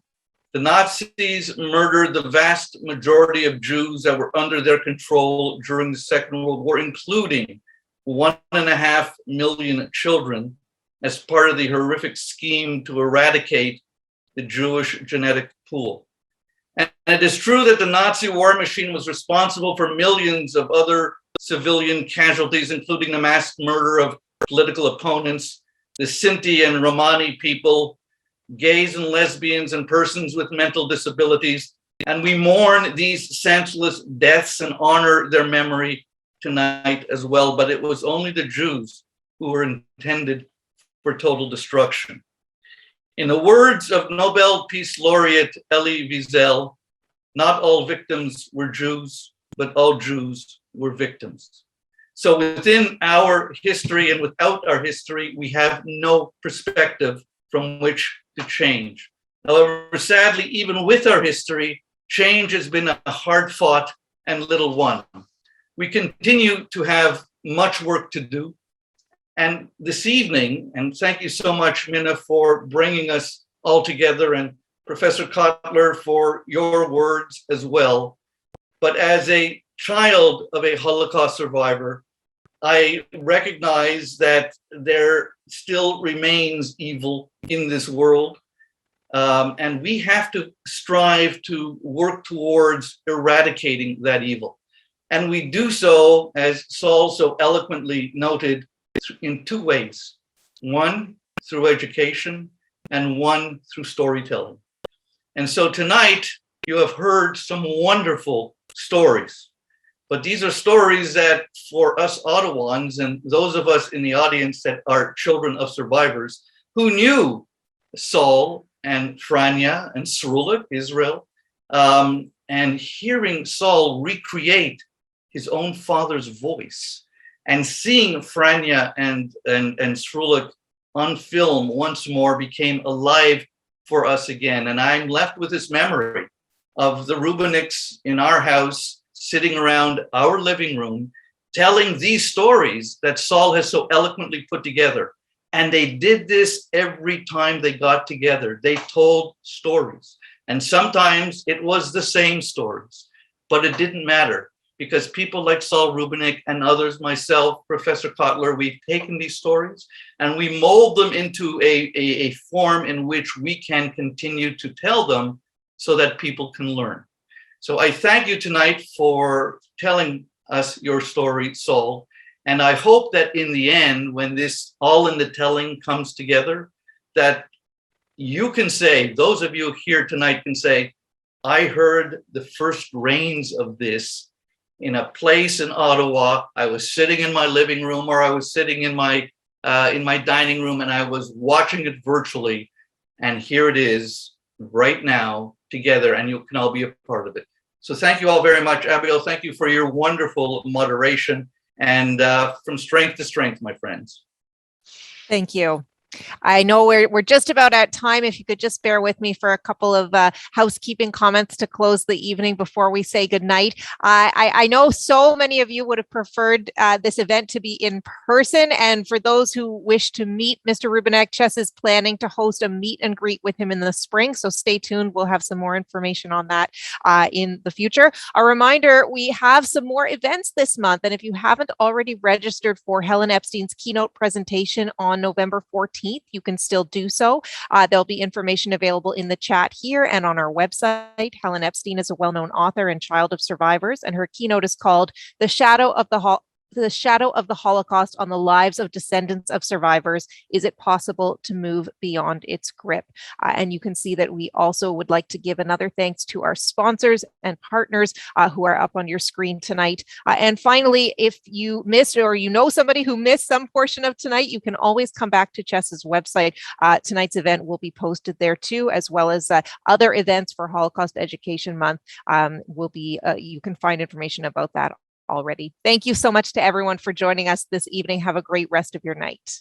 the Nazis murdered the vast majority of Jews that were under their control during the Second World War, including 1.5 million children, as part of the horrific scheme to eradicate the Jewish genetic pool. And it is true that the Nazi war machine was responsible for millions of other civilian casualties, including the mass murder of political opponents, the Sinti and Romani people, gays and lesbians, and persons with mental disabilities. And we mourn these senseless deaths and honor their memory tonight as well. But it was only the Jews who were intended for total destruction. In the words of Nobel Peace Laureate Elie Wiesel, not all victims were Jews, but all Jews were victims. So within our history and without our history, we have no perspective from which to change. However, sadly, even with our history, change has been a hard-fought and little one. We continue to have much work to do. And this evening, and thank you so much, Minna, for bringing us all together, and Professor Kotler for your words as well. But as a child of a Holocaust survivor, I recognize that there still remains evil in this world. And we have to strive to work towards eradicating that evil. And we do so, as Saul so eloquently noted, in two ways. One, through education, and one, through storytelling. And so tonight, you have heard some wonderful stories. But these are stories that for us Ottawans and those of us in the audience that are children of survivors who knew Saul and Franya and Srulik, Israel, and hearing Saul recreate his own father's voice and seeing Franya and Srulik on film once more became alive for us again. And I'm left with this memory of the Rubineks in our house, sitting around our living room, telling these stories that Saul has so eloquently put together. And they did this every time they got together. They told stories. And sometimes it was the same stories, but it didn't matter because people like Saul Rubinek and others, myself, Professor Kotler, we've taken these stories and we mold them into a form in which we can continue to tell them so that people can learn. So I thank you tonight for telling us your story, Saul. And I hope that in the end, when this all in the telling comes together, that you can say, those of you here tonight can say, I heard the first rains of this in a place in Ottawa. I was sitting in my living room, or I was sitting in my dining room, and I was watching it virtually. And here it is right now together, and you can all be a part of it. So thank you all very much. Abigail, thank you for your wonderful moderation. And from strength to strength, my friends. Thank you. I know we're just about at time. If you could just bear with me for a couple of housekeeping comments to close the evening before we say goodnight. I know so many of you would have preferred this event to be in person. And for those who wish to meet Mr. Rubinek, CHES is planning to host a meet and greet with him in the spring. So stay tuned. We'll have some more information on that in the future. A reminder, we have some more events this month. And if you haven't already registered for Helen Epstein's keynote presentation on November 14th, you can still do so. There'll be information available in the chat here and on our website. Helen Epstein is a well-known author and child of survivors, and her keynote is called The Shadow of the Holocaust on the Lives of Descendants of Survivors. Is it possible to move beyond its grip? And you can see that we also would like to give another thanks to our sponsors and partners who are up on your screen tonight. And finally, if you missed or you know somebody who missed some portion of tonight, you can always come back to CHES's website. Tonight's event will be posted there too, as well as other events for Holocaust Education Month. You can find information about that already. Thank you so much to everyone for joining us this evening. Have a great rest of your night.